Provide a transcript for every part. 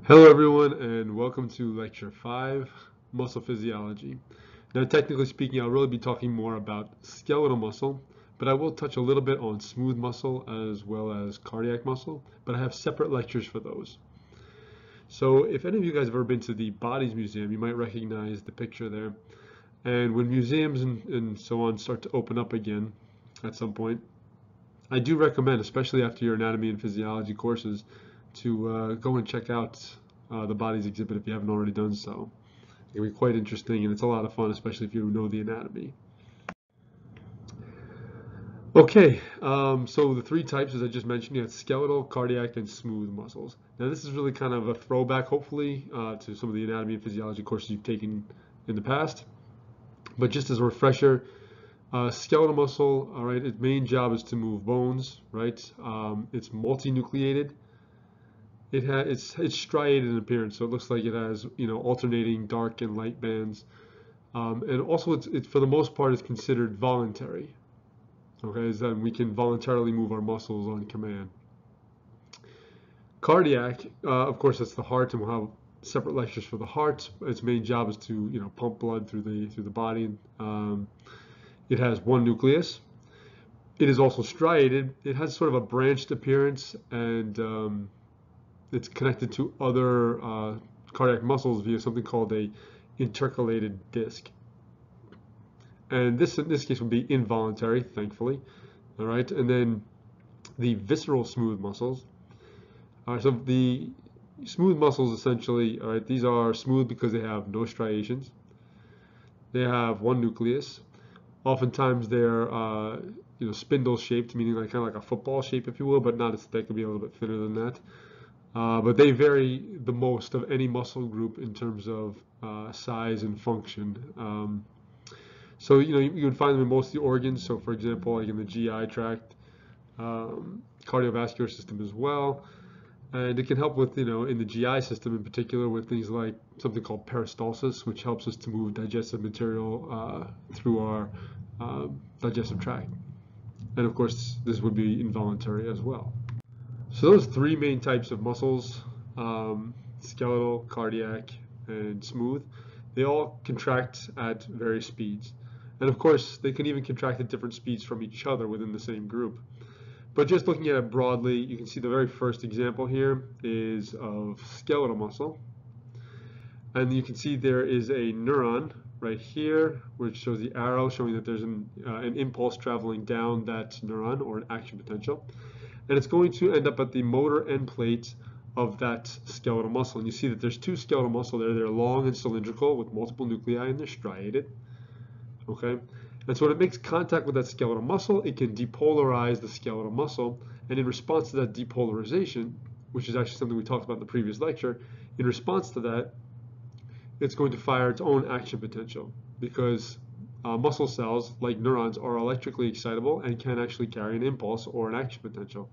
Hello everyone and welcome to lecture 5, muscle physiology. Now technically speaking, I'll really be talking more about skeletal muscle, but I will touch a little bit on smooth muscle as well as cardiac muscle, but I have separate lectures for those. So if any of you guys have ever been to the Bodies Museum, you might recognize the picture there. And when museums and so on start to open up again at some point, I do recommend, especially after your anatomy and physiology courses, to go and check out the bodies exhibit if you haven't already done so. It can be quite interesting and it's a lot of fun, especially if you know the anatomy. Okay, so the three types, as I just mentioned, you have skeletal, cardiac, and smooth muscles. Now this is really kind of a throwback, hopefully, to some of the anatomy and physiology courses you've taken in the past. But just as a refresher, skeletal muscle, all right, its main job is to move bones, right? It's multinucleated. It's striated in appearance, so it looks like it has alternating dark and light bands, and also it's for the most part is considered voluntary. Okay, is that we can voluntarily move our muscles on command. Cardiac, of course, that's the heart, and we'll have separate lectures for the heart. Its main job is to pump blood through the body. It has one nucleus. It is also striated. It has sort of a branched appearance, and it's connected to other cardiac muscles via something called a intercalated disc. And this in this case would be involuntary, thankfully. All right, and then the visceral smooth muscles. All right, so the smooth muscles essentially, all right, these are smooth because they have no striations. They have one nucleus. Oftentimes they're spindle shaped, meaning like kind of like a football shape, if you will, but not as thick. It'll be a little bit thinner than that. But they vary the most of any muscle group in terms of size and function. So you would find them in most of the organs. So for example, like in the GI tract, cardiovascular system as well, and it can help with in the GI system in particular with things like something called peristalsis, which helps us to move digestive material through our digestive tract. And of course, this would be involuntary as well. So those three main types of muscles, skeletal, cardiac, and smooth, they all contract at various speeds. And of course, they can even contract at different speeds from each other within the same group. But just looking at it broadly, you can see the very first example here is of skeletal muscle. And you can see there is a neuron right here, which shows the arrow showing that there's an impulse traveling down that neuron, or an action potential. And it's going to end up at the motor end plate of that skeletal muscle. And you see that there's two skeletal muscle there. They're long and cylindrical with multiple nuclei, and they're striated. Okay, and so when it makes contact with that skeletal muscle, it can depolarize the skeletal muscle. And in response to that depolarization, which is actually something we talked about in the previous lecture, in response to that, it's going to fire its own action potential, because muscle cells, like neurons, are electrically excitable and can actually carry an impulse or an action potential.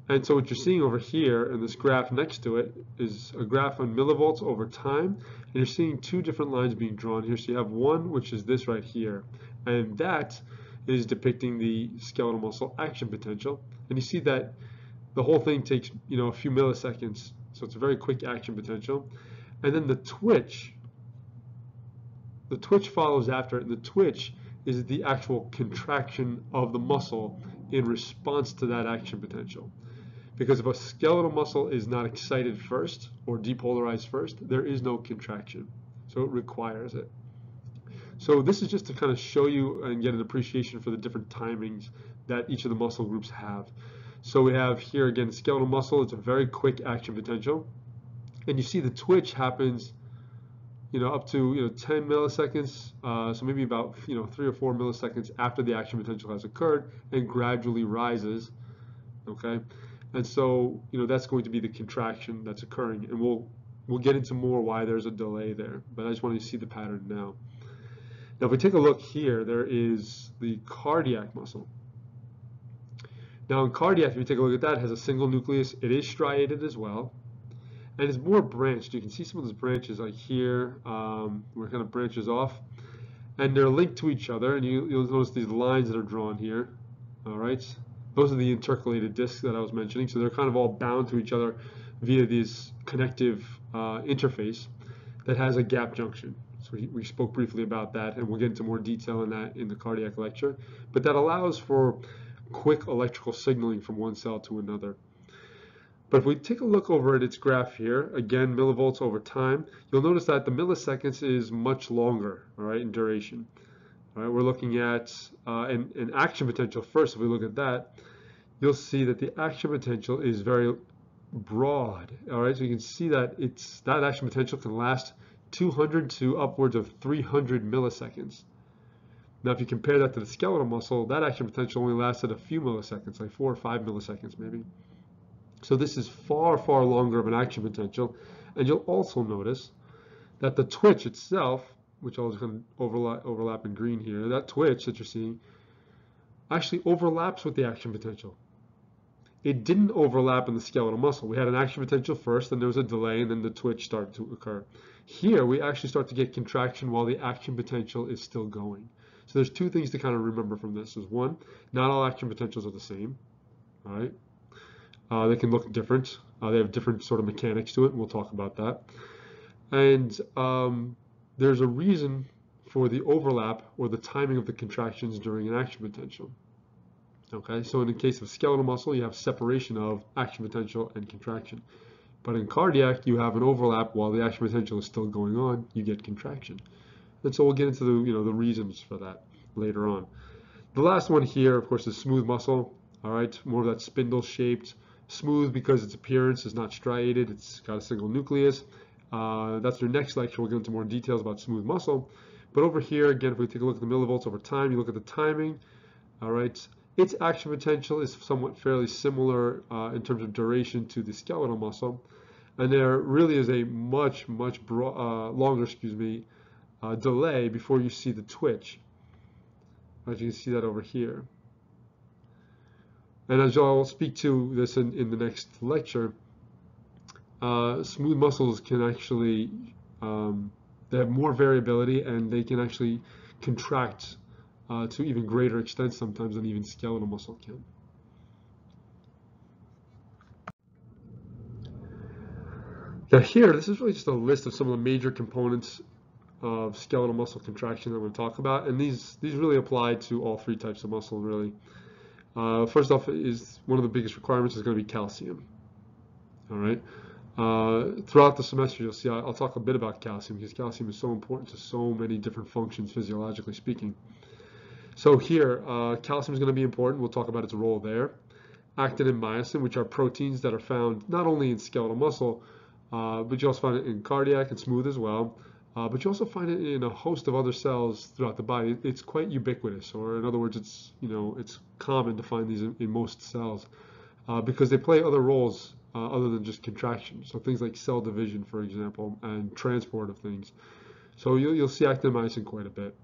And so what you're seeing over here in this graph next to it is a graph on millivolts over time, and you're seeing two different lines being drawn here. So you have one, which is this right here, and that is depicting the skeletal muscle action potential. And you see that the whole thing takes a few milliseconds, so it's a very quick action potential. And then the twitch follows after it, and the twitch is the actual contraction of the muscle in response to that action potential. Because if a skeletal muscle is not excited first or depolarized first, there is no contraction. So it requires it. So this is just to kind of show you and get an appreciation for the different timings that each of the muscle groups have. So we have here again skeletal muscle. It's a very quick action potential. And you see the twitch happens up to 10 milliseconds, so maybe about 3 or 4 milliseconds after the action potential has occurred, and gradually rises. Okay, and so that's going to be the contraction that's occurring, and we'll get into more why there's a delay there, but I just want you to see the pattern now. Now if we take a look here, there is the cardiac muscle. Now in cardiac, if you take a look at that, it has a single nucleus. It is striated as well. And it's more branched. You can see some of those branches like here, where it kind of branches off. And they're linked to each other. And you'll notice these lines that are drawn here. All right. Those are the intercalated discs that I was mentioning. So they're kind of all bound to each other via this connective interface that has a gap junction. So we spoke briefly about that, and we'll get into more detail on that in the cardiac lecture. But that allows for quick electrical signaling from one cell to another. But if we take a look over at its graph here, again, millivolts over time, you'll notice that the milliseconds is much longer, all right, in duration. All right, we're looking at an action potential first. If we look at that, you'll see that the action potential is very broad. All right, so you can see that that action potential can last 200 to upwards of 300 milliseconds. Now, if you compare that to the skeletal muscle, that action potential only lasted a few milliseconds, like 4 or 5 milliseconds maybe. So this is far, far longer of an action potential. And you'll also notice that the twitch itself, which I was going to overlap in green here, that twitch that you're seeing actually overlaps with the action potential. It didn't overlap in the skeletal muscle. We had an action potential first, then there was a delay, and then the twitch started to occur. Here, we actually start to get contraction while the action potential is still going. So there's two things to kind of remember from this. Is one, not all action potentials are the same. All right, they can look different. They have different sort of mechanics to it, and we'll talk about that. And there's a reason for the overlap or the timing of the contractions during an action potential. Okay, so in the case of skeletal muscle, you have separation of action potential and contraction. But in cardiac, you have an overlap while the action potential is still going on, you get contraction. And so we'll get into the reasons for that later on. The last one here, of course, is smooth muscle. All right, more of that spindle-shaped, smooth because its appearance is not striated. It's got a single nucleus. That's your next lecture. We'll get into more details about smooth muscle. But over here, again, if we take a look at the millivolts over time, you look at the timing. All right, its action potential is somewhat fairly similar in terms of duration to the skeletal muscle. And there really is a much longer, delay before you see the twitch. As you can see that over here. And as I'll speak to this in the next lecture, smooth muscles can actually, they have more variability, and they can actually contract to even greater extent sometimes than even skeletal muscle can. Now here, this is really just a list of some of the major components of skeletal muscle contraction that I'm going to talk about, and these really apply to all three types of muscle, really. First off, is one of the biggest requirements is going to be calcium. All right. Throughout the semester, you'll see I'll talk a bit about calcium, because calcium is so important to so many different functions, physiologically speaking. So here, calcium is going to be important. We'll talk about its role there. Actin and myosin, which are proteins that are found not only in skeletal muscle, but you also find it in cardiac and smooth as well. But you also find it in a host of other cells throughout the body. It's quite ubiquitous, or in other words, it's common to find these in most cells because they play other roles other than just contraction. So things like cell division, for example, and transport of things. So you'll see actin and myosin quite a bit.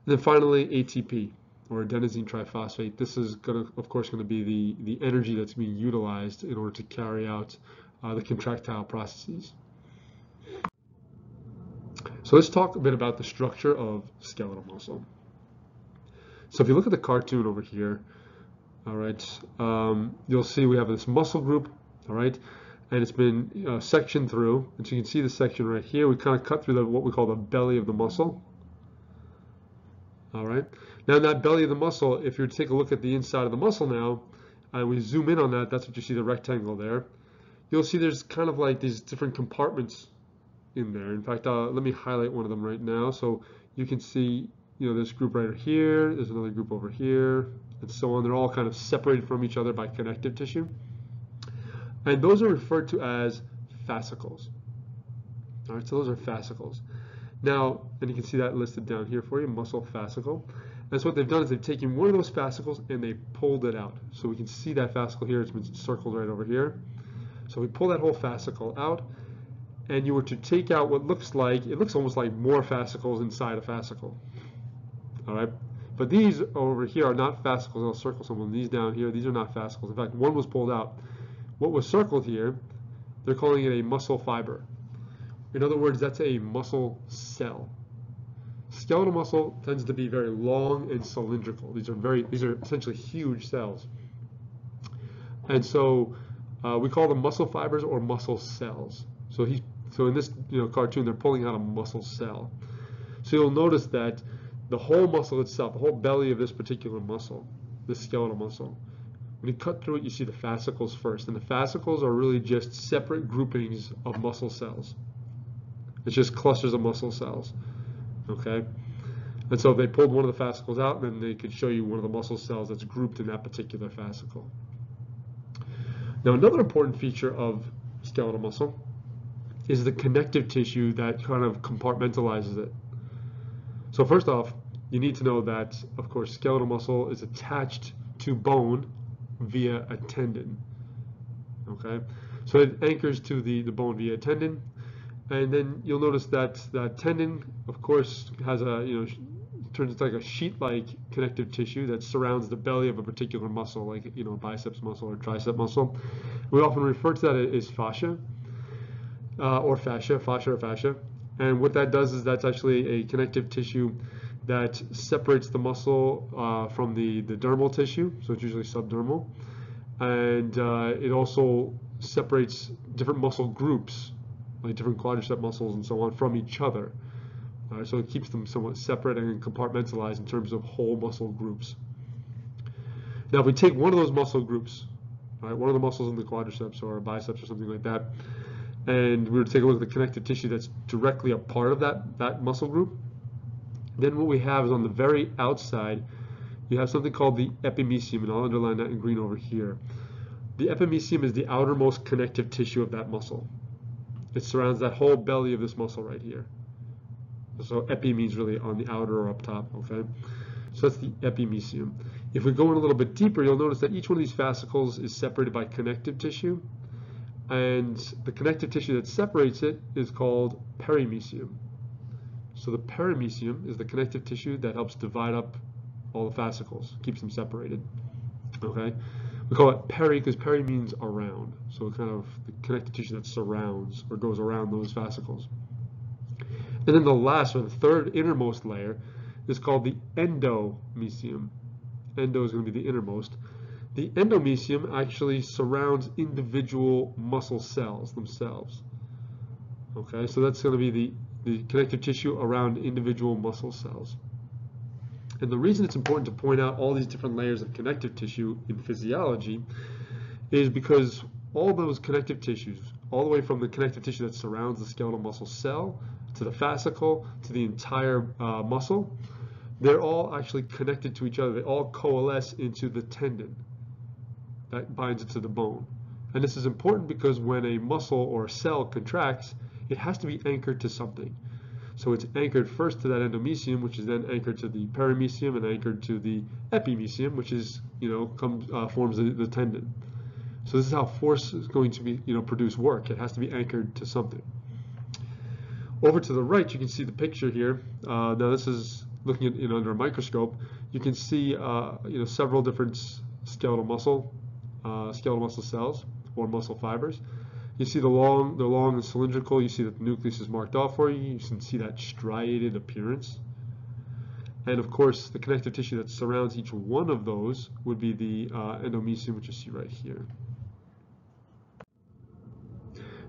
And then finally, ATP, or adenosine triphosphate. This is of course, going to be the energy that's being utilized in order to carry out the contractile processes. So let's talk a bit about the structure of skeletal muscle. So if you look at the cartoon over here, all right, you'll see we have this muscle group, all right, and it's been sectioned through. And so you can see the section right here. We kind of cut through what we call the belly of the muscle. All right. Now in that belly of the muscle, if you take a look at the inside of the muscle now, and we zoom in on that, that's what you see, the rectangle there. You'll see there's kind of like these different compartments in there. In fact, let me highlight one of them right now. So you can see, this group right here, there's another group over here, and so on. They're all kind of separated from each other by connective tissue. And those are referred to as fascicles. All right, so those are fascicles. Now, and you can see that listed down here for you, muscle fascicle. And so what they've done is they've taken one of those fascicles and they pulled it out. So we can see that fascicle here, it's been circled right over here. So we pull that whole fascicle out, and you were to take out what looks almost like more fascicles inside a fascicle. All right, but these over here are not fascicles. I'll circle some of them. These down here, these are not fascicles. In fact, one was pulled out. What was circled here, they're calling it a muscle fiber. In other words, that's a muscle cell. skeletal muscle tends to be very long and cylindrical. These are essentially huge cells. And so we call them muscle fibers or muscle cells. So in this cartoon, they're pulling out a muscle cell. So you'll notice that the whole muscle itself, the whole belly of this particular muscle, this skeletal muscle, when you cut through it, you see the fascicles first. And the fascicles are really just separate groupings of muscle cells. It's just clusters of muscle cells. Okay? And so if they pulled one of the fascicles out, then they could show you one of the muscle cells that's grouped in that particular fascicle. Now, another important feature of skeletal muscle is the connective tissue that kind of compartmentalizes it. So first off, you need to know that, of course, skeletal muscle is attached to bone via a tendon. Okay? So it anchors to the bone via a tendon. And then you'll notice that that tendon, of course, has turns into like a sheet-like connective tissue that surrounds the belly of a particular muscle, like a biceps muscle or tricep muscle. We often refer to that as fascia or fascia. And what that does is that's actually a connective tissue that separates the muscle from the dermal tissue, so it's usually subdermal, and it also separates different muscle groups, like different quadricep muscles and so on, from each other. So it keeps them somewhat separate and compartmentalized in terms of whole muscle groups. Now, if we take one of those muscle groups, one of the muscles in the quadriceps or biceps or something like that, and we were to take a look at the connective tissue that's directly a part of that muscle group, then what we have is on the very outside, you have something called the epimysium, and I'll underline that in green over here. The epimysium is the outermost connective tissue of that muscle. It surrounds that whole belly of this muscle right here. So epi means really on the outer or up top, okay? So that's the epimysium. If we go in a little bit deeper, you'll notice that each one of these fascicles is separated by connective tissue, and the connective tissue that separates it is called perimysium. So the perimysium is the connective tissue that helps divide up all the fascicles, keeps them separated, okay? We call it peri because peri means around, so kind of the connective tissue that surrounds or goes around those fascicles. And then the last, or the third innermost layer, is called the endomysium. Endo is going to be the innermost. The endomysium actually surrounds individual muscle cells themselves. Okay, so that's going to be the connective tissue around individual muscle cells. And the reason it's important to point out all these different layers of connective tissue in physiology is because all those connective tissues, all the way from the connective tissue that surrounds the skeletal muscle cell, to the fascicle, to the entire muscle, they're all actually connected to each other. They all coalesce into the tendon that binds it to the bone. And this is important because when a muscle or a cell contracts, it has to be anchored to something. So it's anchored first to that endomysium, which is then anchored to the perimysium and anchored to the epimysium, which is, forms the tendon. So this is how force is going to be, produce work. It has to be anchored to something. Over to the right, you can see the picture here. Now this is looking at under a microscope. You can see several different skeletal muscle cells or muscle fibers. You see they're long and cylindrical. You see that the nucleus is marked off for you. You can see that striated appearance. And of course, the connective tissue that surrounds each one of those would be the endomysium, which you see right here.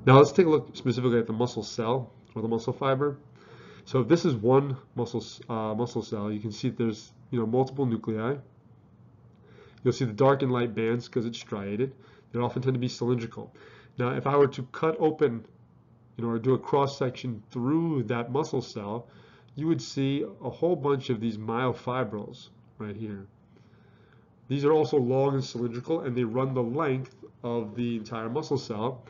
Now let's take a look specifically at the muscle cell or the muscle fiber. So if this is one muscle cell, you can see that there's multiple nuclei. You'll see the dark and light bands because it's striated. They often tend to be cylindrical. Now, if I were to cut open, or do a cross section through that muscle cell, you would see a whole bunch of these myofibrils right here. These are also long and cylindrical, and they run the length of the entire muscle cell.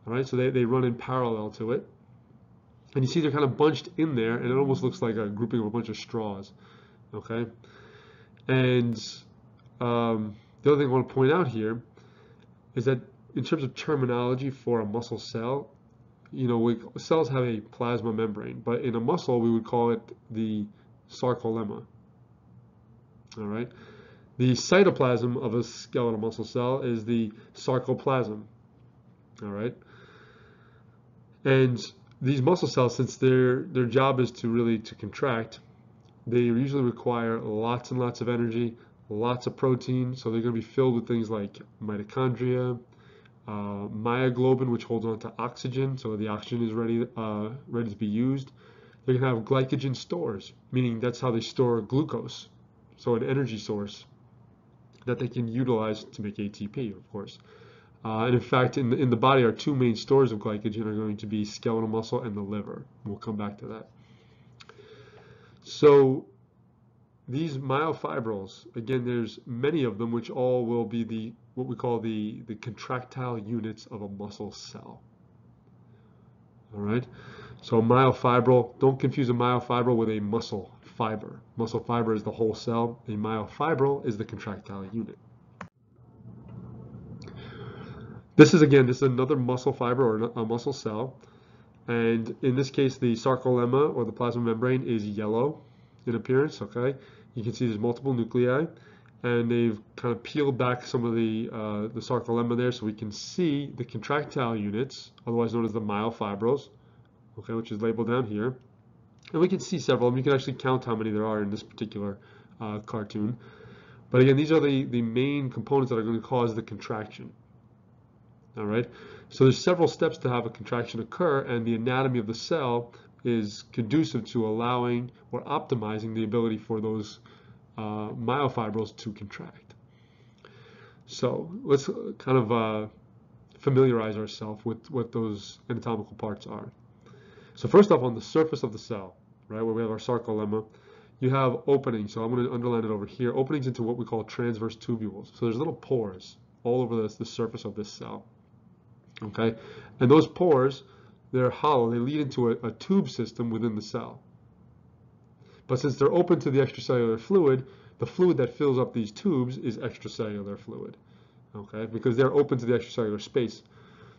All right, so they run in parallel to it. And you see they're kind of bunched in there, and it almost looks like a grouping of a bunch of straws. Okay? And the other thing I want to point out here is that in terms of terminology for a muscle cell, cells have a plasma membrane, but in a muscle we would call it the sarcolemma. All right? The cytoplasm of a skeletal muscle cell is the sarcoplasm. All right? And these muscle cells, since their job is to contract, they usually require lots and lots of energy, lots of protein, so they're going to be filled with things like mitochondria, myoglobin, which holds on to oxygen, so the oxygen is ready to be used. They're going to have glycogen stores, meaning that's how they store glucose, so an energy source that they can utilize to make ATP, of course. And in fact, in the body, our two main stores of glycogen are going to be skeletal muscle and the liver. We'll come back to that. So these myofibrils, again, there's many of them, which all will be what we call the contractile units of a muscle cell. All right. So myofibril, don't confuse a myofibril with a muscle fiber. Muscle fiber is the whole cell. A myofibril is the contractile unit. This is another muscle fiber or a muscle cell. And in this case, the sarcolemma or the plasma membrane is yellow in appearance, okay? You can see there's multiple nuclei, and they've kind of peeled back some of the sarcolemma there so we can see the contractile units, otherwise known as the myofibrils, okay, which is labeled down here. And we can see several of them. You can actually count how many there are in this particular cartoon. But again, these are the main components that are going to cause the contraction. All right, so there's several steps to have a contraction occur, and the anatomy of the cell is conducive to allowing or optimizing the ability for those myofibrils to contract. So let's kind of familiarize ourselves with what those anatomical parts are. So first off, on the surface of the cell, right, where we have our sarcolemma, you have openings. So I'm going to underline it over here, openings into what we call transverse tubules. So there's little pores all over the surface of this cell. Okay, and those pores, they're hollow. They lead into a tube system within the cell. But since they're open to the extracellular fluid, the fluid that fills up these tubes is extracellular fluid. Okay, because they're open to the extracellular space.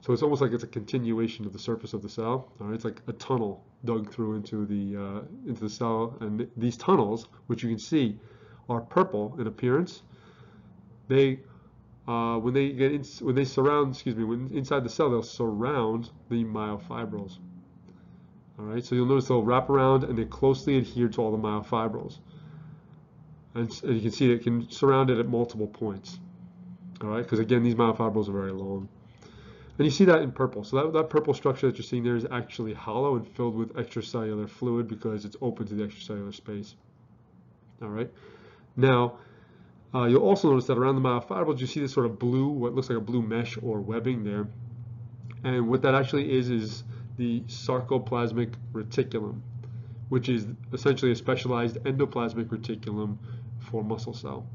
So it's almost like it's a continuation of the surface of the cell. All right, it's like a tunnel dug through into the cell, and these tunnels, which you can see, are purple in appearance. They when inside the cell, they'll surround the myofibrils. All right, so you'll notice they'll wrap around and they closely adhere to all the myofibrils. And you can see it can surround it at multiple points. All right, because again, these myofibrils are very long. And you see that in purple. So that purple structure that you're seeing there is actually hollow and filled with extracellular fluid because it's open to the extracellular space. All right, now, you'll also notice that around the myofibrils, you see this sort of blue, what looks like a blue mesh or webbing there. And what that actually is the sarcoplasmic reticulum, which is essentially a specialized endoplasmic reticulum for muscle cell.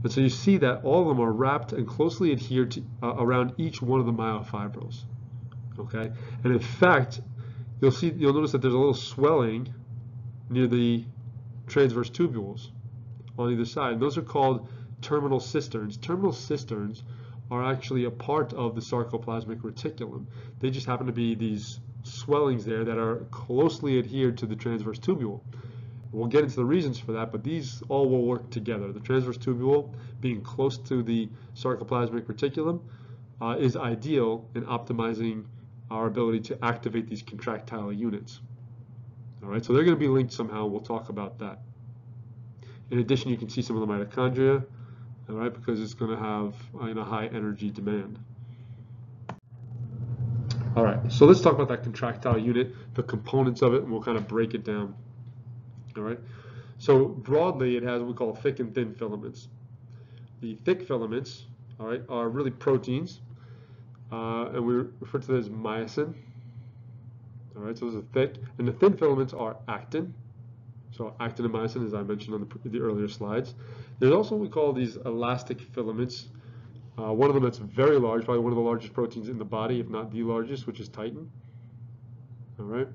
And so you see that all of them are wrapped and closely adhered to around each one of the myofibrils. Okay, and in fact, you'll notice that there's a little swelling near the transverse tubules on either side. And those are called terminal cisterns. Terminal cisterns are actually a part of the sarcoplasmic reticulum. They just happen to be these swellings there that are closely adhered to the transverse tubule. We'll get into the reasons for that, but these all will work together. The transverse tubule being close to the sarcoplasmic reticulum is ideal in optimizing our ability to activate these contractile units. All right, so they're going to be linked somehow. We'll talk about that. In addition, you can see some of the mitochondria, all right, because it's going to have a high energy demand. All right, so let's talk about that contractile unit, the components of it, and we'll kind of break it down. All right, so broadly, it has what we call thick and thin filaments. The thick filaments, all right, are really proteins, and we refer to them as myosin. All right, so those are thick, and the thin filaments are actin. So actin and myosin, as I mentioned on the earlier slides. There's also what we call these elastic filaments. One of them that's very large, probably one of the largest proteins in the body, if not the largest, which is titin. All right.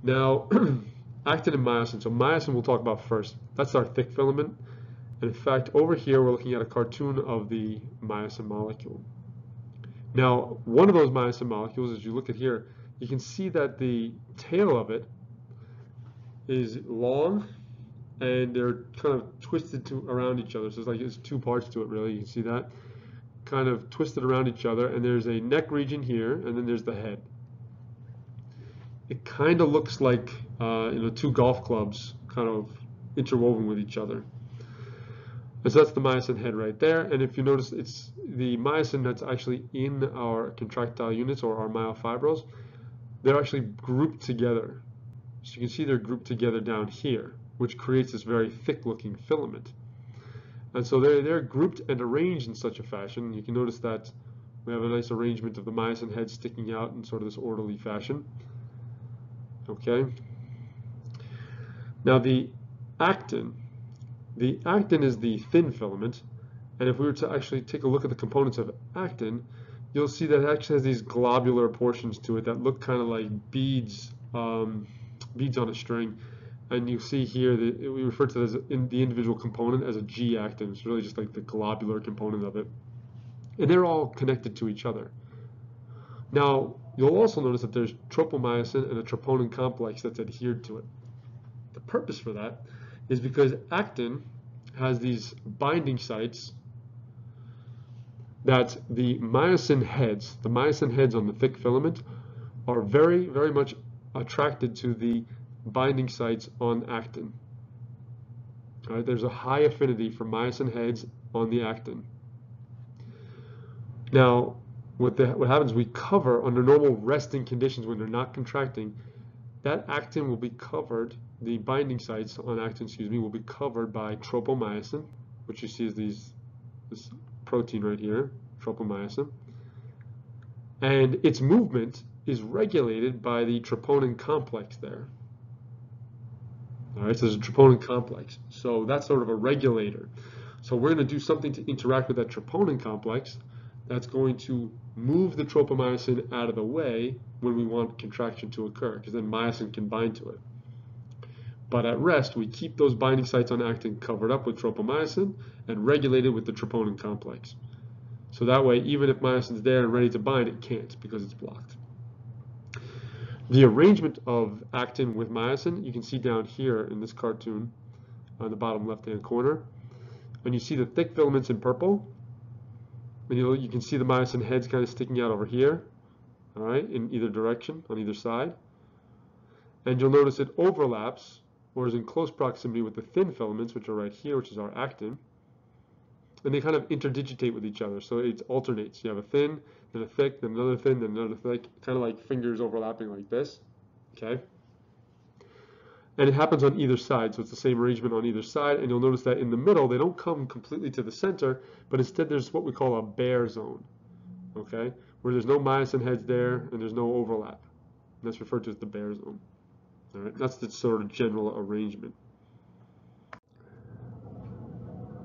Now, actin and myosin. So myosin we'll talk about first. That's our thick filament. And in fact, over here we're looking at a cartoon of the myosin molecule. Now, one of those myosin molecules, as you look at here, you can see that the tail of it is long, and they're kind of twisted around each other. So it's like there's two parts to it, really. You can see that kind of twisted around each other, and there's a neck region here, and then there's the head. It kind of looks like two golf clubs kind of interwoven with each other. And so that's the myosin head right there. And if you notice, it's the myosin that's actually in our contractile units or our myofibrils. They're actually grouped together. So you can see they're grouped together down here, which creates this very thick-looking filament. And so they're grouped and arranged in such a fashion. You can notice that we have a nice arrangement of the myosin head sticking out in sort of this orderly fashion. Okay. Now the actin is the thin filament, and if we were to actually take a look at the components of actin, you'll see that it actually has these globular portions to it that look kind of like beads, beads on a string. And you see here that we refer to it as the individual component as a G-actin. It's really just like the globular component of it. And they're all connected to each other. Now, you'll also notice that there's tropomyosin and a troponin complex that's adhered to it. The purpose for that is because actin has these binding sites that the myosin heads on the thick filament are very, very much attracted to the binding sites on actin. All right, there's a high affinity for myosin heads on the actin. Now, what happens, we cover under normal resting conditions when they're not contracting, that actin will be covered, the binding sites on actin, will be covered by tropomyosin, which you see is this protein right here, tropomyosin. And its movement is regulated by the troponin complex there. All right, so there's a troponin complex. So that's sort of a regulator. So we're going to do something to interact with that troponin complex that's going to move the tropomyosin out of the way when we want contraction to occur, because then myosin can bind to it. But at rest, we keep those binding sites on actin covered up with tropomyosin and regulated with the troponin complex. So that way, even if myosin's there and ready to bind, it can't because it's blocked. The arrangement of actin with myosin, you can see down here in this cartoon on the bottom left-hand corner. And you see the thick filaments in purple. And you can see the myosin heads kind of sticking out over here, all right, in either direction, on either side. And you'll notice it overlaps or is in close proximity with the thin filaments, which are right here, which is our actin. And they kind of interdigitate with each other, so it alternates. You have a thin, then a thick, then another thin, then another thick, kind of like fingers overlapping like this, okay? And it happens on either side, so it's the same arrangement on either side, and you'll notice that in the middle, they don't come completely to the center, but instead there's what we call a bare zone, okay? Where there's no myosin heads there, and there's no overlap. And that's referred to as the bare zone, all right? That's the sort of general arrangement.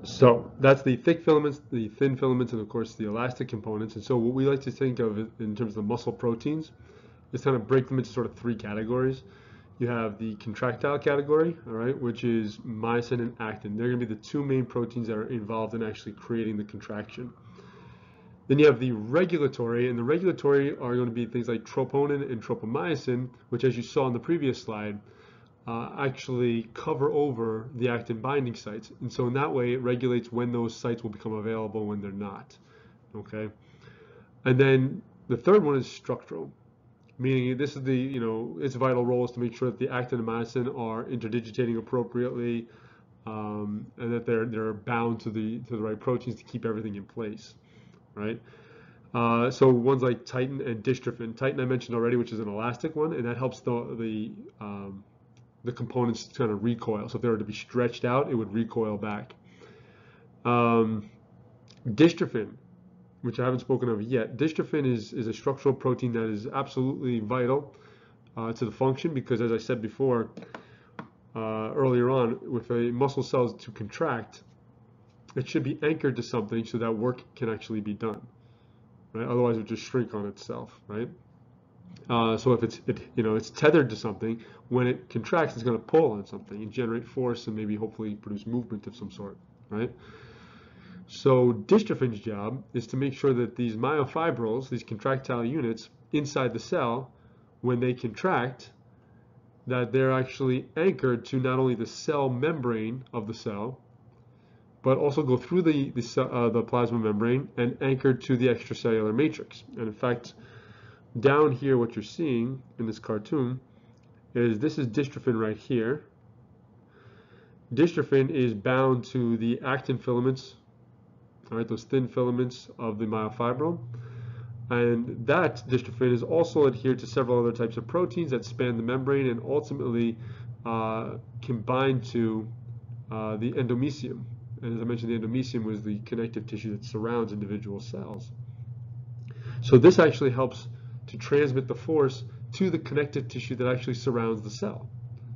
So that's the thick filaments, the thin filaments, and of course the elastic components. And so what we like to think of in terms of the muscle proteins is kind of break them into sort of three categories. You have the contractile category, all right, which is myosin and actin. They're going to be the two main proteins that are involved in actually creating the contraction. Then you have the regulatory, and the regulatory are going to be things like troponin and tropomyosin, which, as you saw in the previous slide, actually cover over the actin binding sites. And so in that way, it regulates when those sites will become available, when they're not, okay? And then the third one is structural. Meaning this is the, its vital role is to make sure that the actin and myosin are interdigitating appropriately, and that they're bound to the right proteins to keep everything in place, right? So ones like titin and dystrophin. Titin I mentioned already, which is an elastic one, and that helps the components kind of recoil. So if they were to be stretched out, it would recoil back. Dystrophin, which I haven't spoken of yet. Dystrophin is a structural protein that is absolutely vital to the function, because as I said before, earlier on, with a muscle cells to contract, it should be anchored to something so that work can actually be done, right? Otherwise it would just shrink on itself, right? So if it's tethered to something, when it contracts, it's going to pull on something and generate force and maybe hopefully produce movement of some sort, right? So dystrophin's job is to make sure that these myofibrils, these contractile units inside the cell, when they contract, that they're actually anchored to not only the cell membrane of the cell, but also go through the plasma membrane and anchored to the extracellular matrix. And in fact, down here, what you're seeing in this cartoon is this is dystrophin right here. Dystrophin is bound to the actin filaments, all right, those thin filaments of the myofibril. And that dystrophin is also adhered to several other types of proteins that span the membrane and ultimately can bind to the endomysium. And as I mentioned, the endomysium was the connective tissue that surrounds individual cells. So this actually helps to transmit the force to the connective tissue that actually surrounds the cell.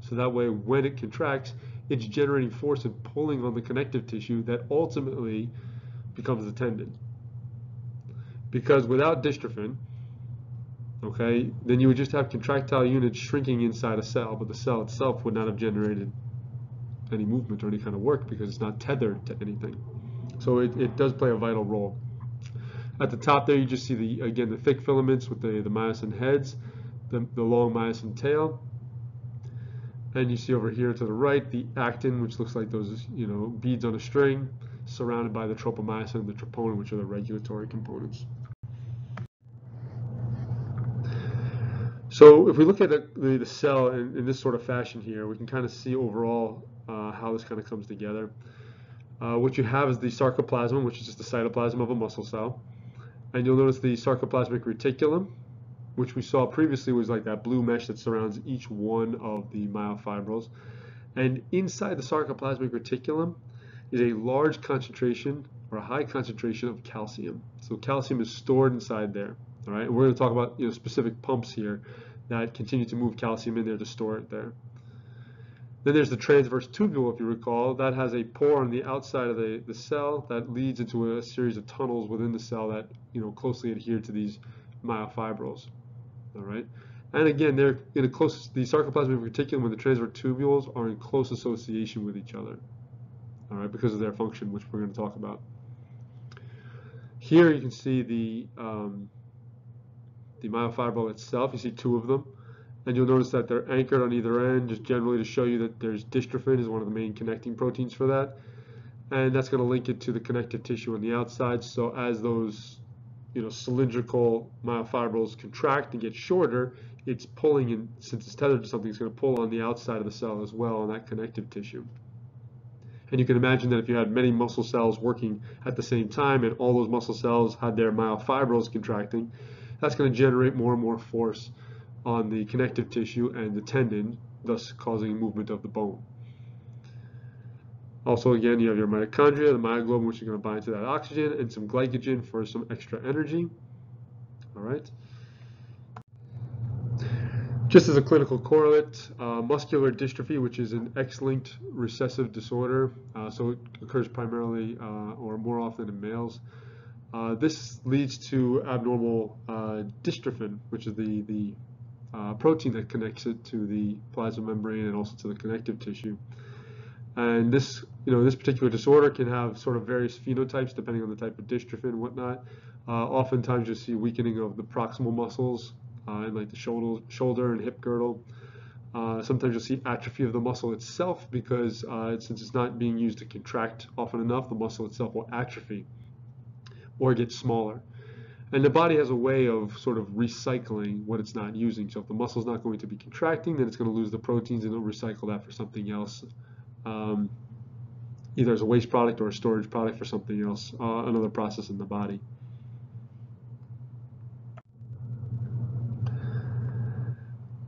So that way, when it contracts, it's generating force and pulling on the connective tissue that ultimately becomes the tendon. Because without dystrophin, okay, then you would just have contractile units shrinking inside a cell, but the cell itself would not have generated any movement or any kind of work because it's not tethered to anything. So it does play a vital role. At the top there, you just see again the thick filaments with the myosin heads, the long myosin tail, and you see over here to the right the actin, which looks like those beads on a string, surrounded by the tropomyosin and the troponin, which are the regulatory components. So if we look at the cell in this sort of fashion here, we can kind of see overall how this kind of comes together. What you have is the sarcoplasm, which is just the cytoplasm of a muscle cell. And you'll notice the sarcoplasmic reticulum, which we saw previously was like that blue mesh that surrounds each one of the myofibrils. And inside the sarcoplasmic reticulum is a large concentration or a high concentration of calcium. So calcium is stored inside there. All right, and we're going to talk about specific pumps here that continue to move calcium in there to store it there. Then there's the transverse tubule, if you recall. That has a pore on the outside of the cell that leads into a series of tunnels within the cell that closely adhere to these myofibrils. All right, and again, they're in a close. The sarcoplasmic reticulum and the transverse tubules are in close association with each other. All right, because of their function, which we're going to talk about. Here you can see the myofibril itself. You see two of them. And you'll notice that they're anchored on either end, just generally to show you that there's dystrophin is one of the main connecting proteins for that. And that's going to link it to the connective tissue on the outside. So as those cylindrical myofibrils contract and get shorter, it's pulling, and since it's tethered to something, it's going to pull on the outside of the cell as well on that connective tissue. And you can imagine that if you had many muscle cells working at the same time and all those muscle cells had their myofibrils contracting, that's going to generate more and more force on the connective tissue and the tendon, thus causing movement of the bone. Also, again, you have your mitochondria, the myoglobin, which is going to bind to that oxygen, and some glycogen for some extra energy. All right. Just as a clinical correlate, muscular dystrophy, which is an X-linked recessive disorder, so it occurs primarily or more often in males. This leads to abnormal dystrophin, which is the protein that connects it to the plasma membrane and also to the connective tissue. And this, this particular disorder can have sort of various phenotypes depending on the type of dystrophin and whatnot. Oftentimes you'll see weakening of the proximal muscles in like the shoulder and hip girdle. Sometimes you'll see atrophy of the muscle itself because since it's not being used to contract often enough, the muscle itself will atrophy or get smaller. And the body has a way of sort of recycling what it's not using. So if the muscle is not going to be contracting, then it's going to lose the proteins and it'll recycle that for something else, either as a waste product or a storage product for something else, another process in the body.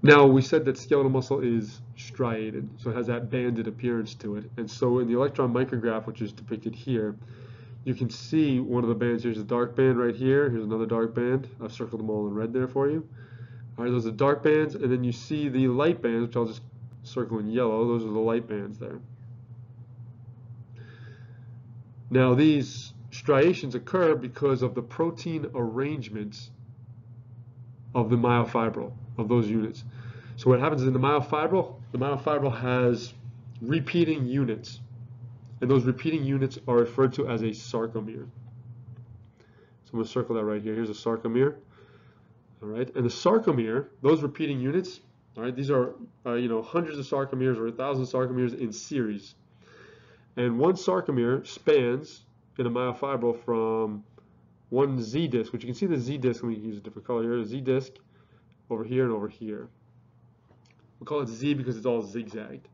Now, we said that skeletal muscle is striated, so it has that banded appearance to it. And so in the electron micrograph, which is depicted here, you can see one of the bands. Here's a dark band right here. Here's another dark band. I've circled them all in red there for you. All right, those are dark bands, and then you see the light bands, which I'll just circle in yellow. Those are the light bands there. Now, these striations occur because of the protein arrangements of the myofibril, of those units. So what happens in the myofibril has repeating units. And those repeating units are referred to as a sarcomere. So I'm going to circle that right here. Here's a sarcomere. All right, and the sarcomere, those repeating units, all right, these are hundreds of sarcomeres or 1,000 sarcomeres in series. And one sarcomere spans in a myofibril from one Z disc, which you can see the Z disc. Let me use a different color here. A Z disc over here and over here. We'll call it Z because it's all zigzagged.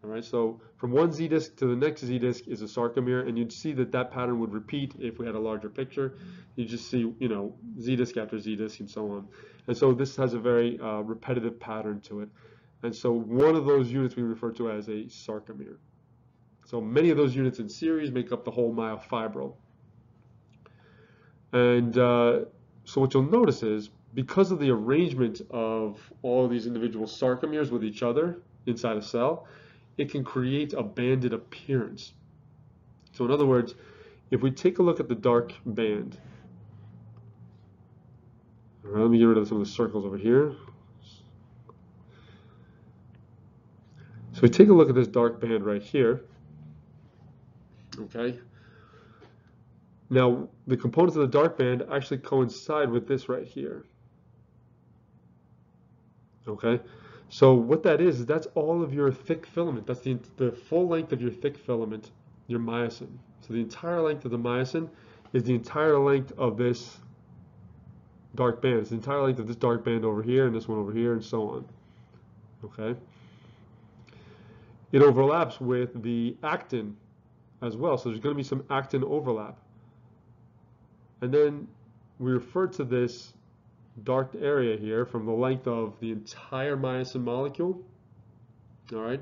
All right, so from one Z disc to the next Z disc is a sarcomere, and you'd see that that pattern would repeat if we had a larger picture. You just see, you know, Z disc after Z disc and so on. And so this has a very repetitive pattern to it. And so one of those units we refer to as a sarcomere. So many of those units in series make up the whole myofibril. And so what you'll notice is, because of the arrangement of all of these individual sarcomeres with each other inside a cell, it can create a banded appearance. So in other words, if we take a look at the dark band, all right, let me get rid of some of the circles over here. So we take a look at this dark band right here, okay? Now, the components of the dark band actually coincide with this right here, okay? So what that is that's all of your thick filament. That's the full length of your thick filament, your myosin. So the entire length of the myosin is the entire length of this dark band. It's the entire length of this dark band over here and this one over here and so on, okay? It overlaps with the actin as well, so there's going to be some actin overlap. And then we refer to this dark area here from the length of the entire myosin molecule. All right,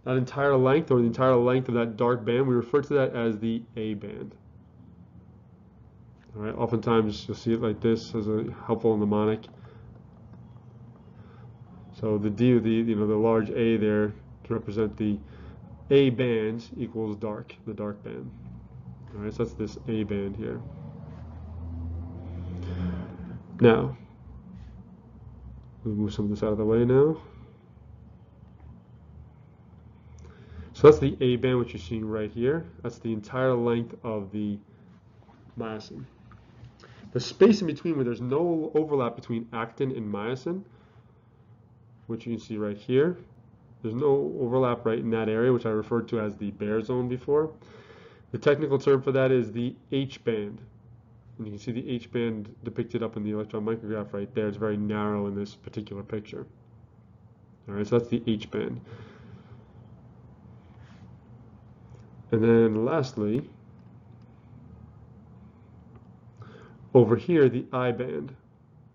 that entire length, or the entire length of that dark band, we refer to that as the A band. All right, oftentimes you'll see it like this as a helpful mnemonic. So the D, the large A there to represent the A band equals dark, the dark band. All right, so that's this A band here. Now, we'll move some of this out of the way now. So that's the A band, which you're seeing right here. That's the entire length of the myosin. The space in between, where there's no overlap between actin and myosin, which you can see right here, there's no overlap right in that area, which I referred to as the bare zone before. The technical term for that is the H band. And you can see the H band depicted up in the electron micrograph right there. It's very narrow in this particular picture. All right, so that's the H band. And then lastly, over here, the I band.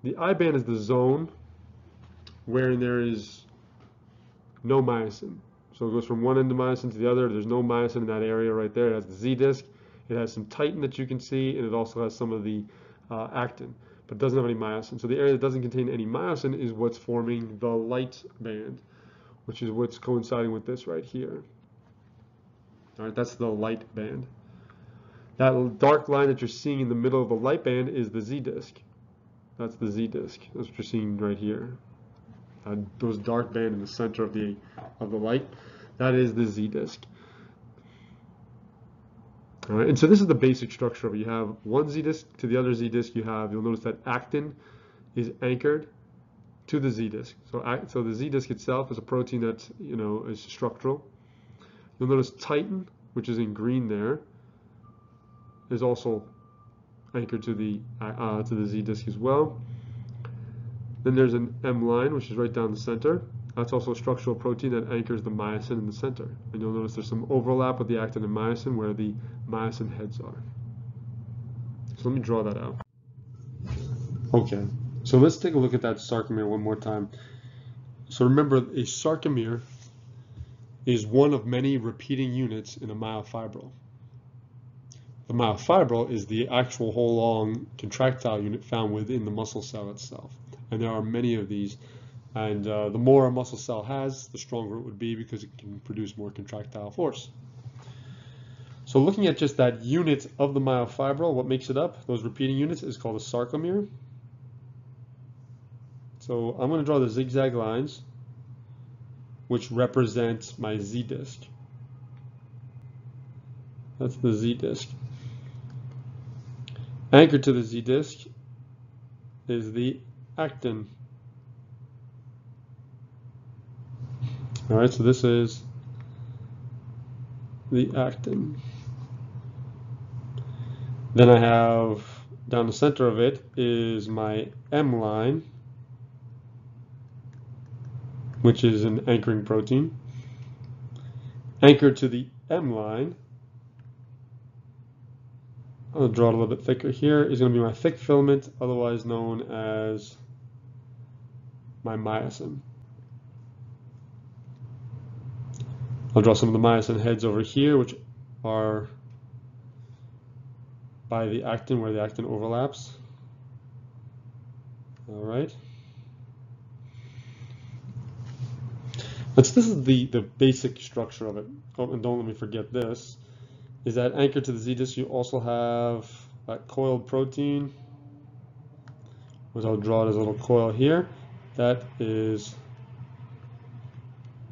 The I band is the zone where there is no myosin. So it goes from one end of myosin to the other. There's no myosin in that area right there. It has the Z disc. It has some titin that you can see, and it also has some of the actin, but it doesn't have any myosin. So the area that doesn't contain any myosin is what's forming the light band, which is what's coinciding with this right here. All right, that's the light band. That dark line that you're seeing in the middle of the light band is the Z disc. That's the Z disc. That's what you're seeing right here. Those dark band in the center of the light, that is the Z disc. All right, and so this is the basic structure of it. You have one Z disc to the other Z disc. You'll notice that actin is anchored to the Z disc. So the Z disc itself is a protein that is structural. You'll notice titin, which is in green there, is also anchored to the Z disc as well. Then there's an M line, which is right down the center. That's also a structural protein that anchors the myosin in the center. And you'll notice there's some overlap with the actin and myosin where the myosin heads are. So let me draw that out. Okay, so let's take a look at that sarcomere one more time. So remember, a sarcomere is one of many repeating units in a myofibril. The myofibril is the actual whole long contractile unit found within the muscle cell itself. And there are many of these. And the more a muscle cell has, the stronger it would be because it can produce more contractile force. So looking at just that unit of the myofibril, what makes it up, those repeating units, is called a sarcomere. So I'm going to draw the zigzag lines, which represent my Z disc. That's the Z disc. Anchored to the Z disc is the actin. All right, so this is the actin. Then I have down the center of it is my M line, which is an anchoring protein. Anchored to the M line, I'll draw it a little bit thicker here, is going to be my thick filament, otherwise known as my myosin. I'll draw some of the myosin heads over here, which are by the actin, where the actin overlaps. All right. This is the basic structure of it. Oh, and don't let me forget this, is that anchored to the Z disc, you also have that coiled protein, which I'll draw it as a little coil here. That is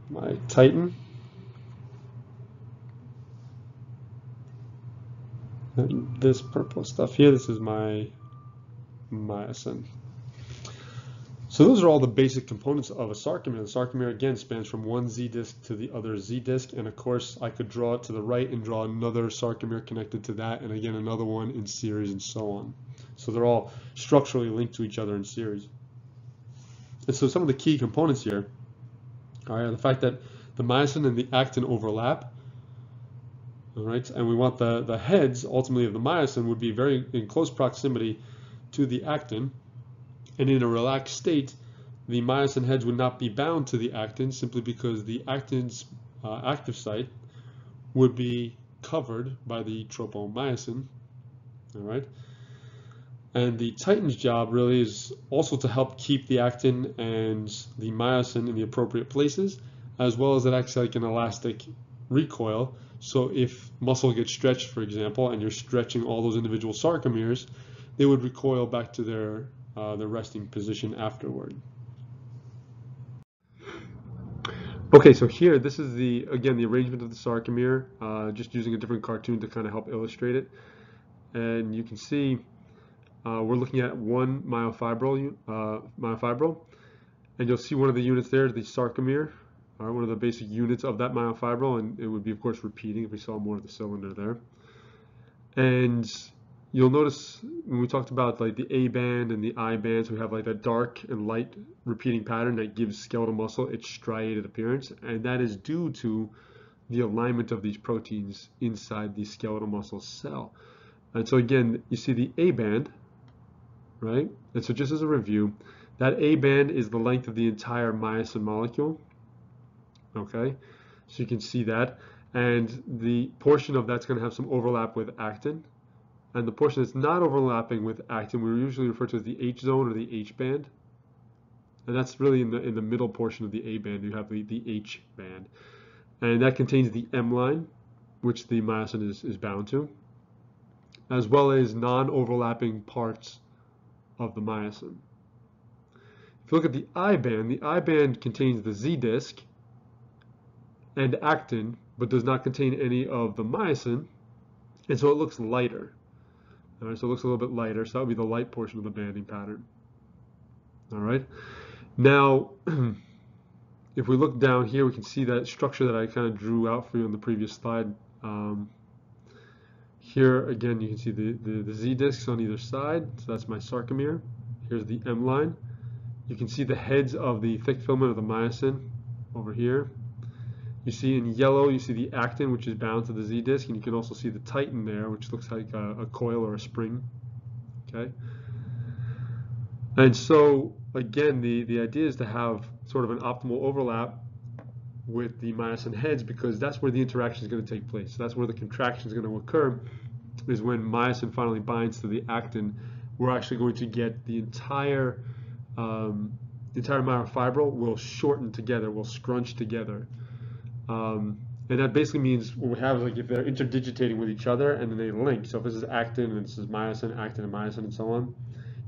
my titin. And this purple stuff here, this is my myosin. So those are all the basic components of a sarcomere. The sarcomere, again, spans from one Z disc to the other Z disc, and of course I could draw it to the right and draw another sarcomere connected to that, and again another one in series, and so on. So they're all structurally linked to each other in series. And so some of the key components here are the fact that the myosin and the actin overlap. All right, and we want the heads ultimately of the myosin would be very in close proximity to the actin. And in a relaxed state, the myosin heads would not be bound to the actin simply because the actin's active site would be covered by the tropomyosin. All right. And the titin's job really is also to help keep the actin and the myosin in the appropriate places, as well as it acts like an elastic recoil. So if muscle gets stretched, for example, and you're stretching all those individual sarcomeres, they would recoil back to their resting position afterward. Okay, so here, this is again the arrangement of the sarcomere, just using a different cartoon to kind of help illustrate it. And you can see we're looking at one myofibril, and you'll see one of the units there, the sarcomere, one of the basic units of that myofibril, and it would be, of course, repeating if we saw more of the cylinder there. And you'll notice when we talked about like the A band and the I bands, we have like that dark and light repeating pattern that gives skeletal muscle its striated appearance, and that is due to the alignment of these proteins inside the skeletal muscle cell. And so again, you see the A band, right? And so just as a review, that A band is the length of the entire myosin molecule. Okay, so you can see that, and the portion of that's going to have some overlap with actin. And the portion that's not overlapping with actin, we usually refer to as the H zone or the H band. And that's really in the middle portion of the A band, you have the H band. And that contains the M line, which the myosin is bound to, as well as non-overlapping parts of the myosin. If you look at the I band contains the Z disc and actin, but does not contain any of the myosin, and so it looks lighter. All right, so it looks a little bit lighter, so that would be the light portion of the banding pattern. All right, now if we look down here, we can see that structure that I kind of drew out for you on the previous slide. Here again, you can see the Z discs on either side, so that's my sarcomere. Here's the M line. You can see the heads of the thick filament of the myosin over here. You see in yellow, you see the actin, which is bound to the Z disc, and you can also see the titin there, which looks like a coil or a spring. Okay. And so again, the idea is to have sort of an optimal overlap with the myosin heads, because that's where the interaction is going to take place. That's where the contraction is going to occur, is when myosin finally binds to the actin. We're actually going to get the entire myofibril will shorten together, will scrunch together. And that basically means what we have is like if they're interdigitating with each other and then they link. So if this is actin and this is myosin, actin and myosin and so on,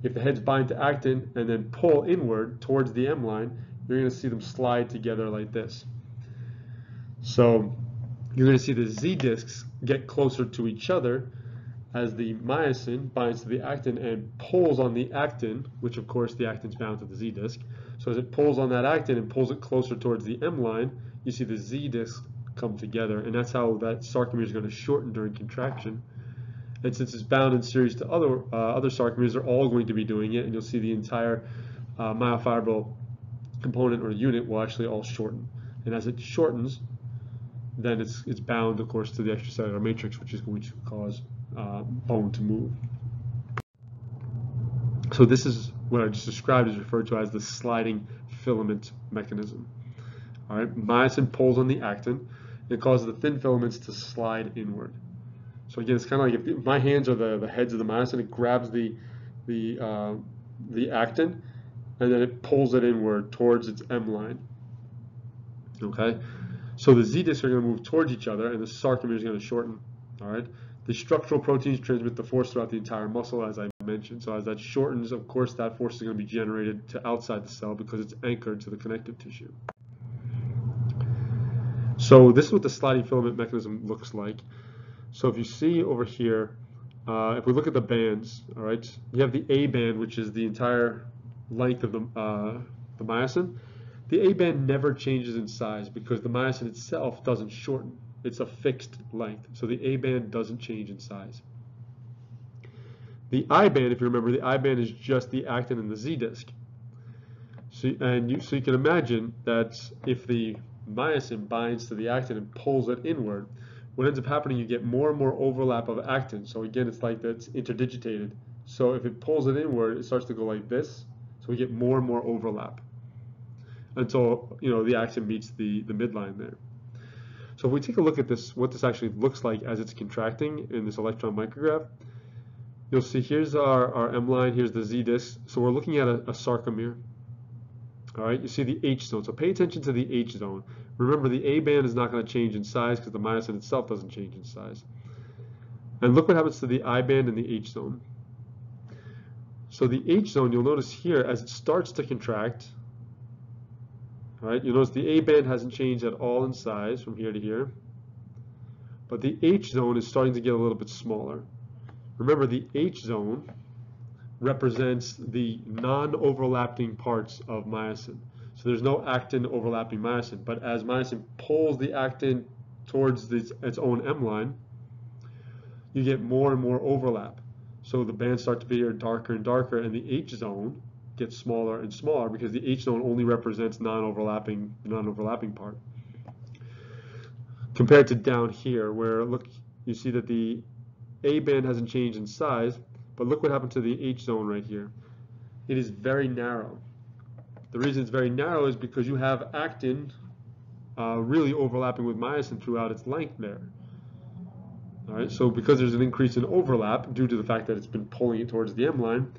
if the heads bind to actin and then pull inward towards the M line, you're going to see them slide together like this. So you're going to see the Z discs get closer to each other as the myosin binds to the actin and pulls on the actin, which of course the actin's bound to the Z disc. So as it pulls on that actin and pulls it closer towards the M line, you see the Z discs come together, and that's how that sarcomere is going to shorten during contraction. And since it's bound in series to other sarcomeres, they're all going to be doing it, and you'll see the entire myofibril component or unit will actually all shorten. And as it shortens, then it's bound, of course, to the extracellular matrix, which is going to cause bone to move. So this is what I just described is referred to as the sliding filament mechanism. All right, myosin pulls on the actin. It causes the thin filaments to slide inward. So again, it's kind of like if my hands are the heads of the myosin, it grabs the actin, and then it pulls it inward towards its M line. Okay, so the Z discs are going to move towards each other, and the sarcomere is going to shorten. All right, the structural proteins transmit the force throughout the entire muscle, as I mentioned. So as that shortens, of course, that force is going to be generated to outside the cell because it's anchored to the connective tissue. So this is what the sliding filament mechanism looks like. So if you see over here, if we look at the bands, all right, you have the A band, which is the entire length of the myosin. The A band never changes in size because the myosin itself doesn't shorten. It's a fixed length. So the A band doesn't change in size. The I band, if you remember, the I band is just the actin and the Z disc. So you can imagine that if the myosin binds to the actin and pulls it inward, what ends up happening, you get more and more overlap of actin. So again, it's like that's interdigitated. So if it pulls it inward, it starts to go like this. So we get more and more overlap until the actin meets the midline there. So if we take a look at this, what this actually looks like as it's contracting in this electron micrograph, you'll see here's our M line, here's the Z disc. So we're looking at a sarcomere. All right, you see the H zone. So pay attention to the H zone. Remember, the A band is not going to change in size because the myosin itself doesn't change in size. And look what happens to the I band and the H zone. So the H zone, you'll notice here, as it starts to contract, all right, you'll notice the A band hasn't changed at all in size from here to here. But the H zone is starting to get a little bit smaller. Remember, the H zone represents the non-overlapping parts of myosin. So there's no actin overlapping myosin, but as myosin pulls the actin towards its own M line, you get more and more overlap. So the bands start to be darker and darker, and the H zone gets smaller and smaller because the H zone only represents non-overlapping part. Compared to down here, where look, you see that the A band hasn't changed in size, but look what happened to the H zone right here. It is very narrow. The reason it's very narrow is because you have actin really overlapping with myosin throughout its length there. All right, so because there's an increase in overlap due to the fact that it's been pulling it towards the M line,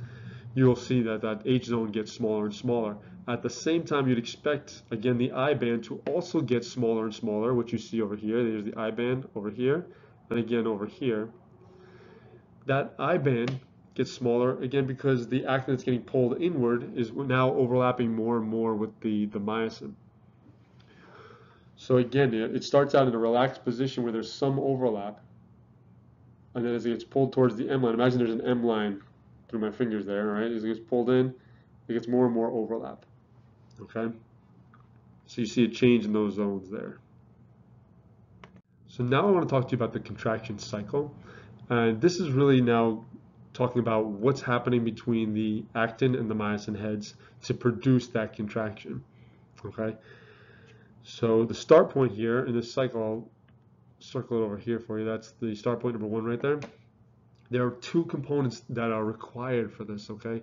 you'll see that H zone gets smaller and smaller. At the same time, you'd expect, again, the I band to also get smaller and smaller, which you see over here. There's the I band over here, and again over here. That I band gets smaller, again, because the actin that's getting pulled inward is now overlapping more and more with the myosin. So again, it starts out in a relaxed position where there's some overlap, and then as it gets pulled towards the M line, imagine there's an M line through my fingers there, right? As it gets pulled in, it gets more and more overlap, okay? So you see a change in those zones there. So now I want to talk to you about the contraction cycle. And this is really now talking about what's happening between the actin and the myosin heads to produce that contraction, okay? So the start point here in this cycle, I'll circle it over here for you. That's the start point number 1 right there. There are 2 components that are required for this, okay?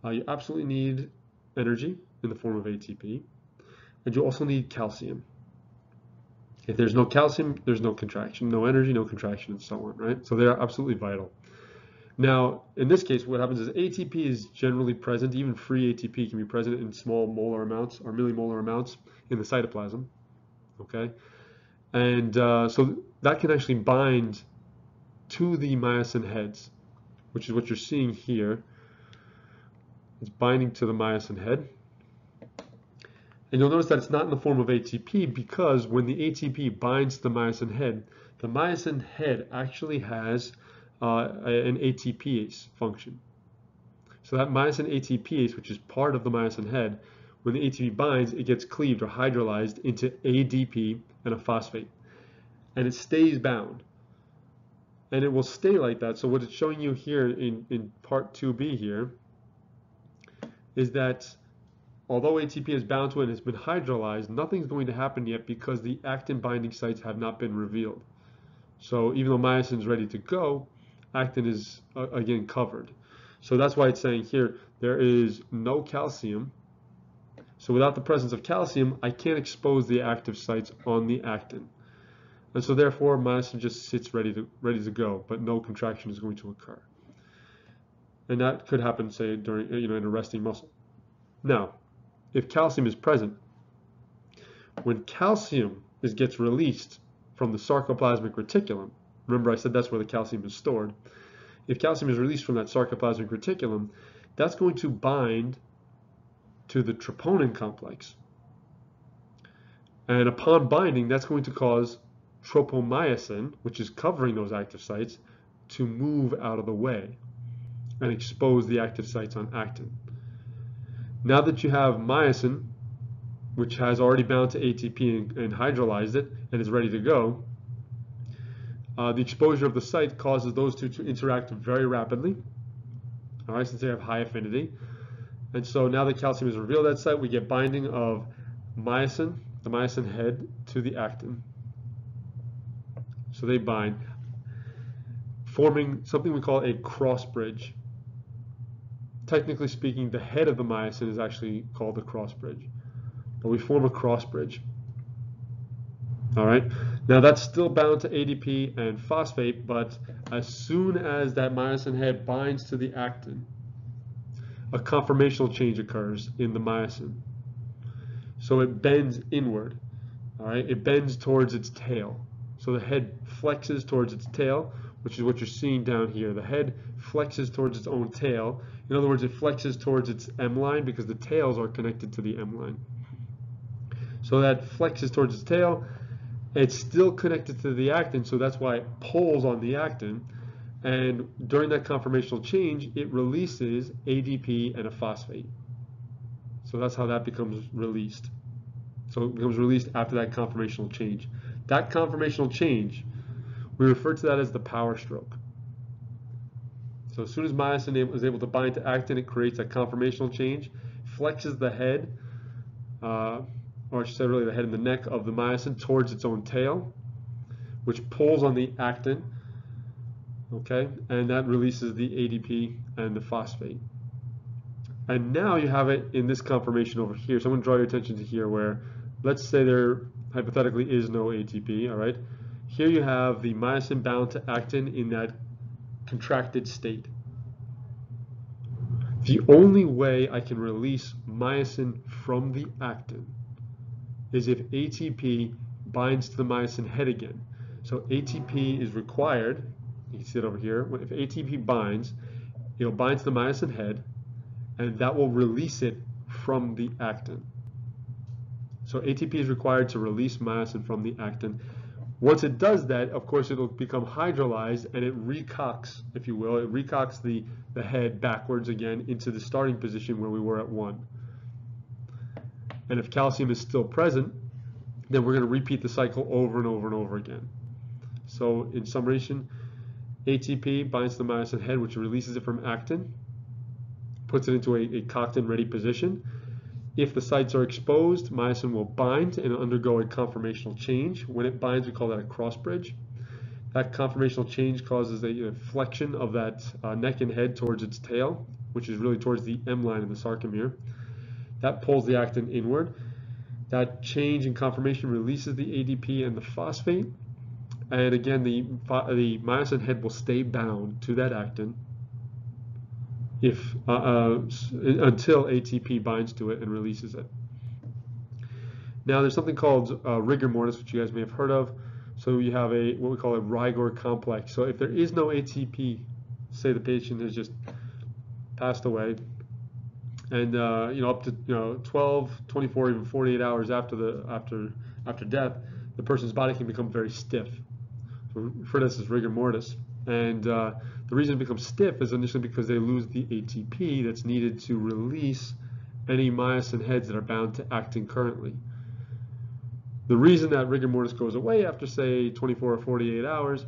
You absolutely need energy in the form of ATP, and you also need calcium. If there's no calcium, there's no contraction, no energy, no contraction, and so on, right? So they are absolutely vital. Now, in this case, what happens is ATP is generally present, even free ATP can be present in small molar amounts or millimolar amounts in the cytoplasm, okay? And so that can actually bind to the myosin heads, which is what you're seeing here. It's binding to the myosin head. And you'll notice that it's not in the form of ATP because when the ATP binds to the myosin head actually has an ATPase function. So that myosin ATPase, which is part of the myosin head, when the ATP binds, it gets cleaved or hydrolyzed into ADP and a phosphate. And it stays bound. And it will stay like that. So what it's showing you here in part 2b here is that although ATP is bound to it and has been hydrolyzed, nothing's going to happen yet because the actin binding sites have not been revealed. So even though myosin is ready to go, actin is again covered. So that's why it's saying here there is no calcium. So without the presence of calcium, I can't expose the active sites on the actin. And so therefore myosin just sits ready to go, but no contraction is going to occur. And that could happen, say, during in a resting muscle. Now, if calcium is present, when calcium gets released from the sarcoplasmic reticulum, remember I said that's where the calcium is stored. If calcium is released from that sarcoplasmic reticulum, that's going to bind to the troponin complex. And upon binding, that's going to cause tropomyosin, which is covering those active sites, to move out of the way and expose the active sites on actin. Now that you have myosin, which has already bound to ATP and hydrolyzed it and is ready to go, the exposure of the site causes those two to interact very rapidly, all right, since they have high affinity. And so now that calcium is revealed at that site, we get binding of myosin, the myosin head, to the actin. So they bind, forming something we call a cross bridge. Technically speaking, the head of the myosin is actually called the cross bridge, but we form a cross bridge. All right, now that's still bound to ADP and phosphate, but as soon as that myosin head binds to the actin, a conformational change occurs in the myosin. So it bends inward, all right? It bends towards its tail. So the head flexes towards its tail, which is what you're seeing down here. The head flexes towards its own tail. In other words, it flexes towards its M line because the tails are connected to the M line. So that flexes towards its tail. It's still connected to the actin, so that's why it pulls on the actin. And during that conformational change, it releases ADP and a phosphate. So that's how that becomes released. So it becomes released after that conformational change. That conformational change, we refer to that as the power stroke. So as soon as myosin is able to bind to actin, it creates a conformational change, flexes the head, or I should say really the head and the neck of the myosin towards its own tail, which pulls on the actin, okay, and that releases the ADP and the phosphate. And now you have it in this conformation over here. So I'm going to draw your attention to here where, let's say there hypothetically is no ATP, all right? Here you have the myosin bound to actin in that contracted state. The only way I can release myosin from the actin is if ATP binds to the myosin head again. So ATP is required. You can see it over here. If ATP binds, it'll bind to the myosin head, and that will release it from the actin. So ATP is required to release myosin from the actin. Once it does that, of course, it'll become hydrolyzed, and it recocks, if you will. It recocks the head backwards again into the starting position where we were at 1. And if calcium is still present, then we're going to repeat the cycle over and over and over again. So in summation, ATP binds to the myosin head, which releases it from actin, puts it into a cocked and ready position. If the sites are exposed, myosin will bind and undergo a conformational change. When it binds, we call that a cross bridge. That conformational change causes a flexion of that neck and head towards its tail, which is really towards the M line of the sarcomere. That pulls the actin inward. That change in conformation releases the ADP and the phosphate. And again, the myosin head will stay bound to that actin until ATP binds to it and releases it. Now there's something called rigor mortis, which you guys may have heard of. So you have what we call a rigor complex. So if there is no ATP, say the patient has just passed away, and up to 12, 24, even 48 hours after death, the person's body can become very stiff. So we refer to this as rigor mortis. And the reason it becomes stiff is initially because they lose the ATP that's needed to release any myosin heads that are bound to actin currently. The reason that rigor mortis goes away after, say, 24 or 48 hours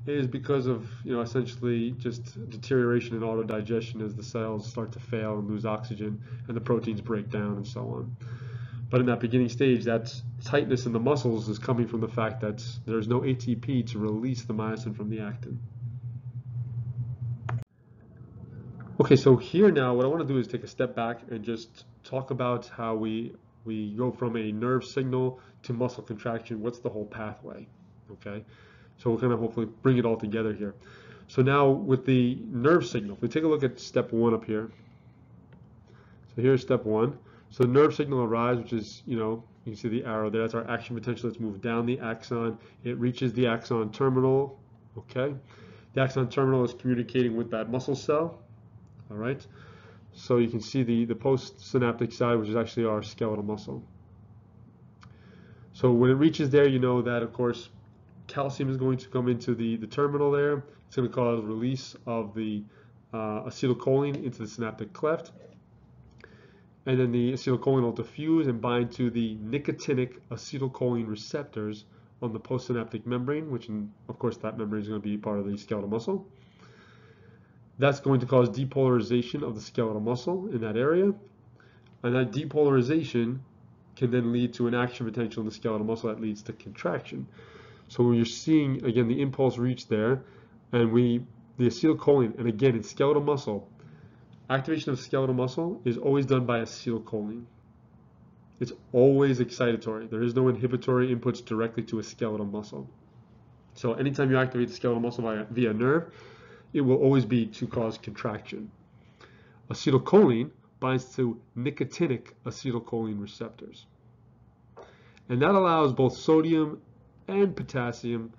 is because of, essentially just deterioration in autodigestion as the cells start to fail and lose oxygen and the proteins break down and so on. But in that beginning stage, that tightness in the muscles is coming from the fact that there's no ATP to release the myosin from the actin. Okay, so here now, what I want to do is take a step back and just talk about how we go from a nerve signal to muscle contraction. What's the whole pathway? Okay, so we're going to hopefully bring it all together here. So now with the nerve signal, if we take a look at step 1 up here. So here's step 1. So the nerve signal arrives, which is, you can see the arrow there. That's our action potential. Let's move down the axon. It reaches the axon terminal. Okay, the axon terminal is communicating with that muscle cell. All right, so you can see the postsynaptic side, which is actually our skeletal muscle. So when it reaches there, you know that, of course, calcium is going to come into the terminal there. It's going to cause release of the acetylcholine into the synaptic cleft. And then the acetylcholine will diffuse and bind to the nicotinic acetylcholine receptors on the postsynaptic membrane, which, of course, that membrane is going to be part of the skeletal muscle. That's going to cause depolarization of the skeletal muscle in that area. And that depolarization can then lead to an action potential in the skeletal muscle that leads to contraction. So you're seeing, again, the impulse reach there, and the acetylcholine, and again, in skeletal muscle, activation of skeletal muscle is always done by acetylcholine. It's always excitatory. There is no inhibitory inputs directly to a skeletal muscle. So anytime you activate the skeletal muscle via nerve, it will always be to cause contraction. Acetylcholine binds to nicotinic acetylcholine receptors. And that allows both sodium and potassium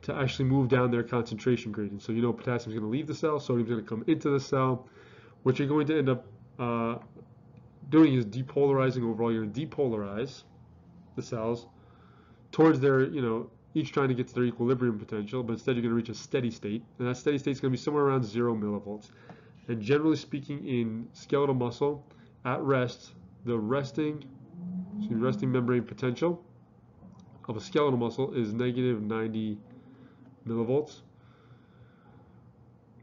to actually move down their concentration gradient. So you know potassium is going to leave the cell, sodium is going to come into the cell. What you're going to end up doing is depolarizing overall. You're going to depolarize the cells towards their, each trying to get to their equilibrium potential, but instead you're going to reach a steady state. And that steady state is going to be somewhere around 0 millivolts. And generally speaking, in skeletal muscle, at rest, the resting membrane potential of a skeletal muscle is negative 90 millivolts.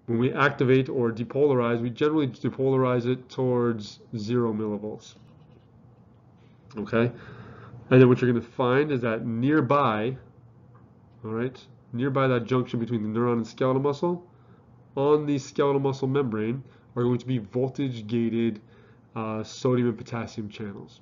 When we activate or depolarize, we generally depolarize it towards 0 millivolts. Okay? And then what you're going to find is that nearby, all right, nearby that junction between the neuron and skeletal muscle, on the skeletal muscle membrane are going to be voltage-gated sodium and potassium channels.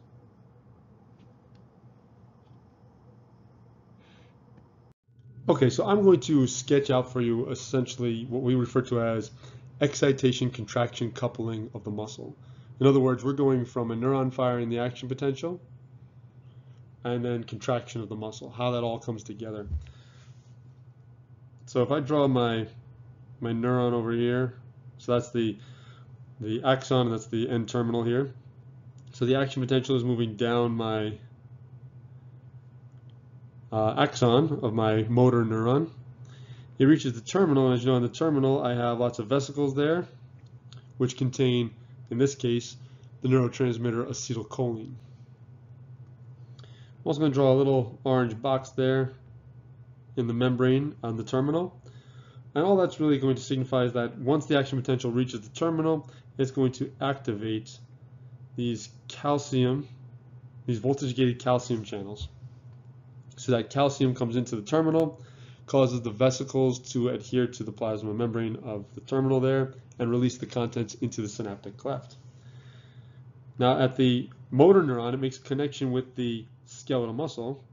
Okay, so I'm going to sketch out for you essentially what we refer to as excitation-contraction coupling of the muscle. In other words, we're going from a neuron firing the action potential and then contraction of the muscle, how that all comes together. So if I draw my neuron over here, so that's the axon, and that's the end terminal here. So the action potential is moving down my axon of my motor neuron. It reaches the terminal, and as you know, in the terminal I have lots of vesicles there, which contain, in this case, the neurotransmitter acetylcholine. I'm also going to draw a little orange box there in the membrane on the terminal. And all that's really going to signify is that once the action potential reaches the terminal, it's going to activate these voltage-gated calcium channels. So that calcium comes into the terminal, causes the vesicles to adhere to the plasma membrane of the terminal there, and release the contents into the synaptic cleft. Now at the motor neuron, it makes a connection with the skeletal muscle.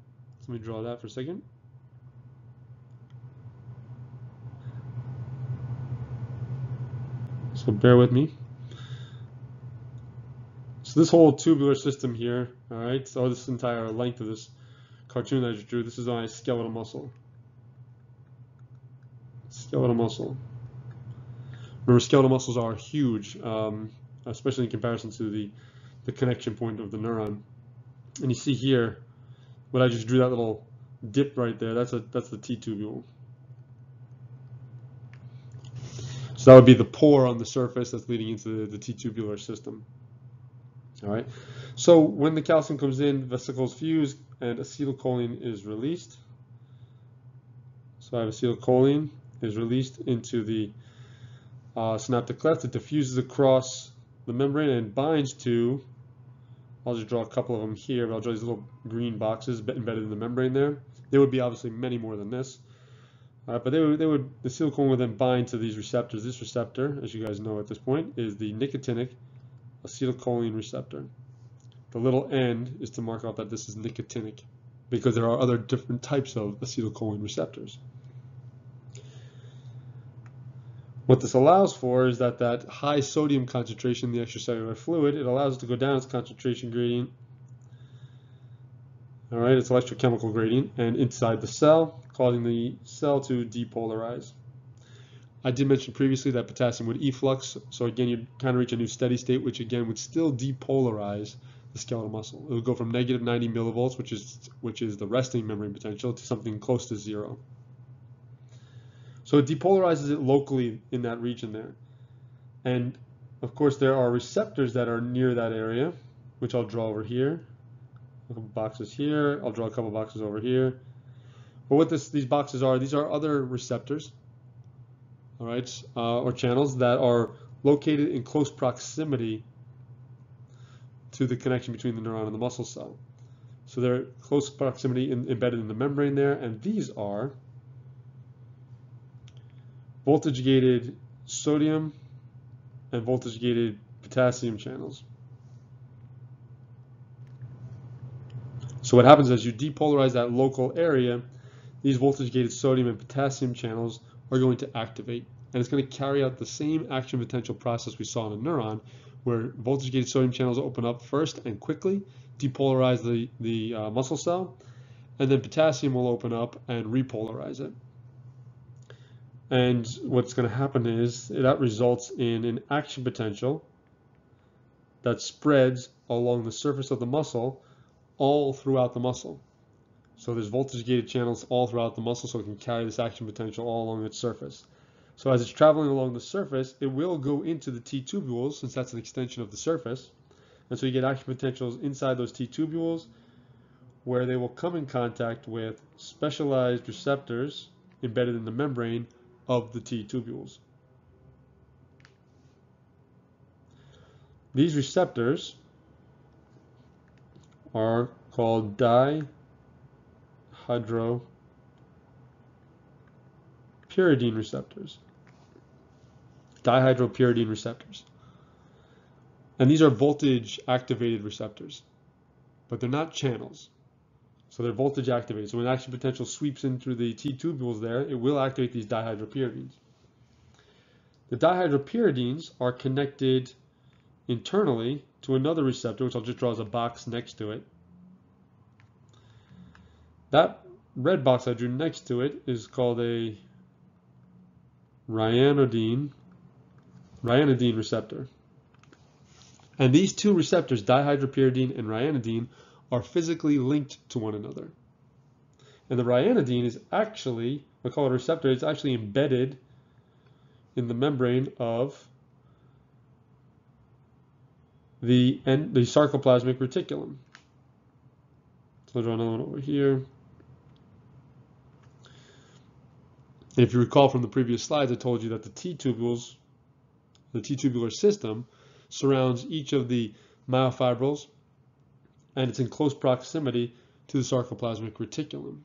So let me draw that for a second. So bear with me. So this whole tubular system here, all right, so this entire length of this cartoon that I just drew, this is my skeletal muscle. Skeletal muscle. Remember, skeletal muscles are huge, especially in comparison to the connection point of the neuron. And you see here, what I just drew, that little dip right there, that's the T-tubule. So that would be the pore on the surface that's leading into the T-tubular system. All right. So when the calcium comes in, vesicles fuse and acetylcholine is released. So I have acetylcholine is released into the synaptic cleft. It diffuses across the membrane and binds to, I'll just draw a couple of them here, but I'll draw these little green boxes embedded in the membrane there. There would be obviously many more than this. But the acetylcholine would then bind to these receptors. This receptor, as you guys know at this point, is the nicotinic acetylcholine receptor. The little n is to mark out that this is nicotinic, because there are other different types of acetylcholine receptors. What this allows for is that high sodium concentration in the extracellular fluid, it allows it to go down its concentration gradient, all right, its electrochemical gradient, and inside the cell, causing the cell to depolarize. I did mention previously that potassium would efflux, so again, you'd kind of reach a new steady state, which again would still depolarize the skeletal muscle. It would go from negative 90 millivolts, which is the resting membrane potential, to something close to 0. So it depolarizes it locally in that region there. And of course, there are receptors that are near that area, which I'll draw over here. A couple boxes here. I'll draw a couple boxes over here. But what these boxes are, these are other receptors, all right, or channels that are located in close proximity to the connection between the neuron and the muscle cell. So they're close proximity embedded in the membrane there, and these are voltage-gated sodium and voltage-gated potassium channels. So what happens is you depolarize that local area, these voltage-gated sodium and potassium channels are going to activate, and it's going to carry out the same action potential process we saw in a neuron, where voltage-gated sodium channels open up first and quickly, depolarize the muscle cell, and then potassium will open up and repolarize it. And what's going to happen is that results in an action potential that spreads along the surface of the muscle all throughout the muscle. So there's voltage-gated channels all throughout the muscle, so it can carry this action potential all along its surface. So as it's traveling along the surface, it will go into the T-tubules, since that's an extension of the surface. And so you get action potentials inside those T-tubules, where they will come in contact with specialized receptors embedded in the membrane of the T-tubules. These receptors are called dihydropyridine receptors. Dihydropyridine receptors. And these are voltage activated receptors, but they're not channels. So they're voltage activated. So when action potential sweeps in through the T-tubules there, it will activate these dihydropyridines. The dihydropyridines are connected internally to another receptor, which I'll just draw as a box next to it. That red box I drew next to it is called a ryanodine receptor. And these two receptors, dihydropyridine and ryanodine, are physically linked to one another. And the ryanodine is actually, we call it a receptor, it's actually embedded in the membrane of the sarcoplasmic reticulum. So I'll draw another one over here. And if you recall from the previous slides, I told you that the T-tubules, the T-tubular system, surrounds each of the myofibrils, and it's in close proximity to the sarcoplasmic reticulum.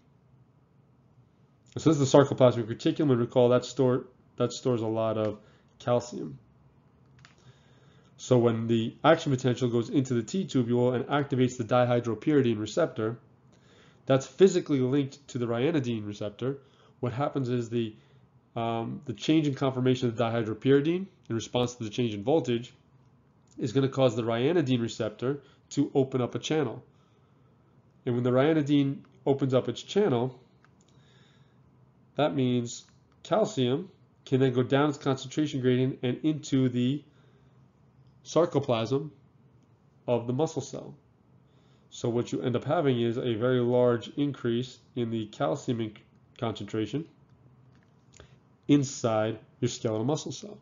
So this is the sarcoplasmic reticulum, and recall that stores a lot of calcium. So when the action potential goes into the T-tubule and activates the dihydropyridine receptor, that's physically linked to the ryanodine receptor. What happens is the change in conformation of the dihydropyridine in response to the change in voltage is going to cause the ryanodine receptor to open up a channel. And when the ryanodine opens up its channel, that means calcium can then go down its concentration gradient and into the sarcoplasm of the muscle cell. So what you end up having is a very large increase in the calcium concentration inside your skeletal muscle cell,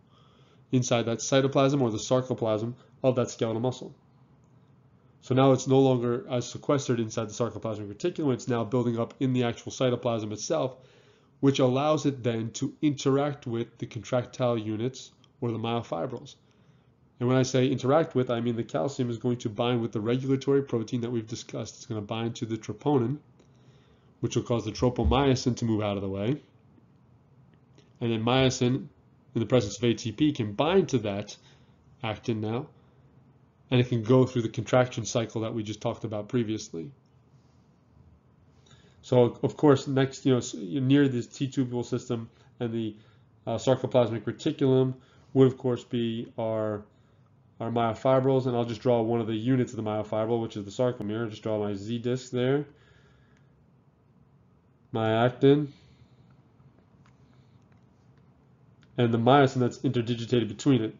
inside that cytoplasm or the sarcoplasm of that skeletal muscle. So now it's no longer as sequestered inside the sarcoplasmic reticulum, it's now building up in the actual cytoplasm itself, which allows it then to interact with the contractile units or the myofibrils. And when I say interact with, I mean the calcium is going to bind with the regulatory protein that we've discussed. It's going to bind to the troponin, which will cause the tropomyosin to move out of the way. And then myosin, in the presence of ATP, can bind to that actin now, and it can go through the contraction cycle that we just talked about previously. So, of course, next, near this T-tubule system and the sarcoplasmic reticulum would, of course, be our myofibrils, and I'll just draw one of the units of the myofibril, which is the sarcomere. I'll just draw my Z disc there, my actin, and the myosin that's interdigitated between it,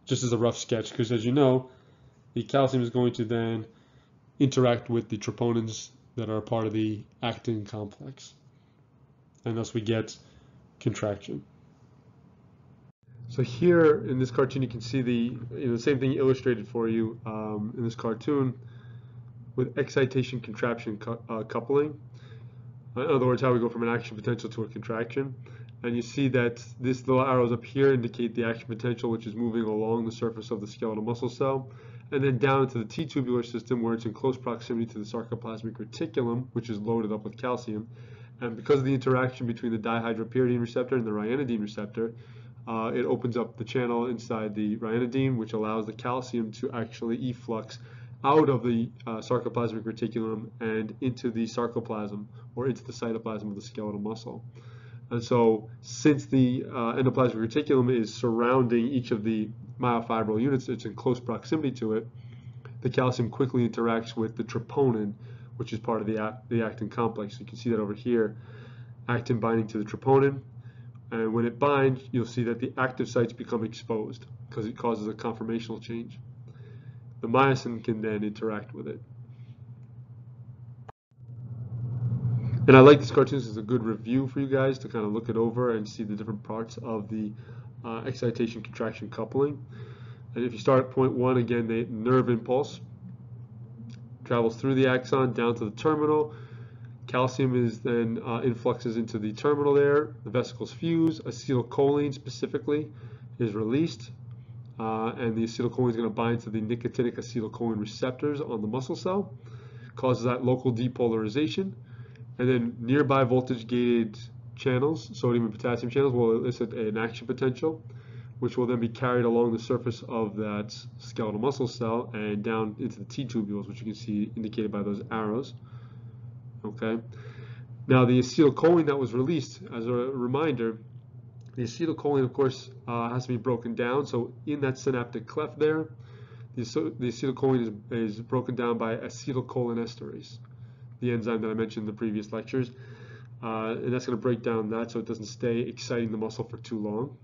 just as a rough sketch, because as you know, the calcium is going to then interact with the troponins that are part of the actin complex, and thus we get contraction. So here in this cartoon, you can see the same thing illustrated for you in this cartoon with excitation contraction coupling. In other words, how we go from an action potential to a contraction. And you see that these little arrows up here indicate the action potential, which is moving along the surface of the skeletal muscle cell, and then down into the T-tubular system where it's in close proximity to the sarcoplasmic reticulum, which is loaded up with calcium. And because of the interaction between the dihydropyridine receptor and the ryanodine receptor, it opens up the channel inside the ryanodine, which allows the calcium to actually efflux out of the sarcoplasmic reticulum and into the sarcoplasm, or into the cytoplasm of the skeletal muscle. And so, since the endoplasmic reticulum is surrounding each of the myofibril units, it's in close proximity to it, the calcium quickly interacts with the troponin, which is part of the actin complex. You can see that over here, actin binding to the troponin. And when it binds, you'll see that the active sites become exposed because it causes a conformational change. The myosin can then interact with it. And I like this cartoon. This is a good review for you guys to kind of look it over and see the different parts of the excitation contraction coupling. And if you start at point 1, again, the nerve impulse travels through the axon down to the terminal. Calcium is then influxes into the terminal there. The vesicles fuse. Acetylcholine specifically is released. And the acetylcholine is going to bind to the nicotinic acetylcholine receptors on the muscle cell. Causes that local depolarization. And then nearby voltage-gated channels, sodium and potassium channels, will elicit an action potential, which will then be carried along the surface of that skeletal muscle cell and down into the T-tubules, which you can see indicated by those arrows. Okay. Now the acetylcholine that was released, as a reminder, the acetylcholine, of course, has to be broken down. So in that synaptic cleft there, the acetylcholine is broken down by acetylcholinesterase, the enzyme that I mentioned in the previous lectures. And that's going to break down that so it doesn't stay exciting the muscle for too long.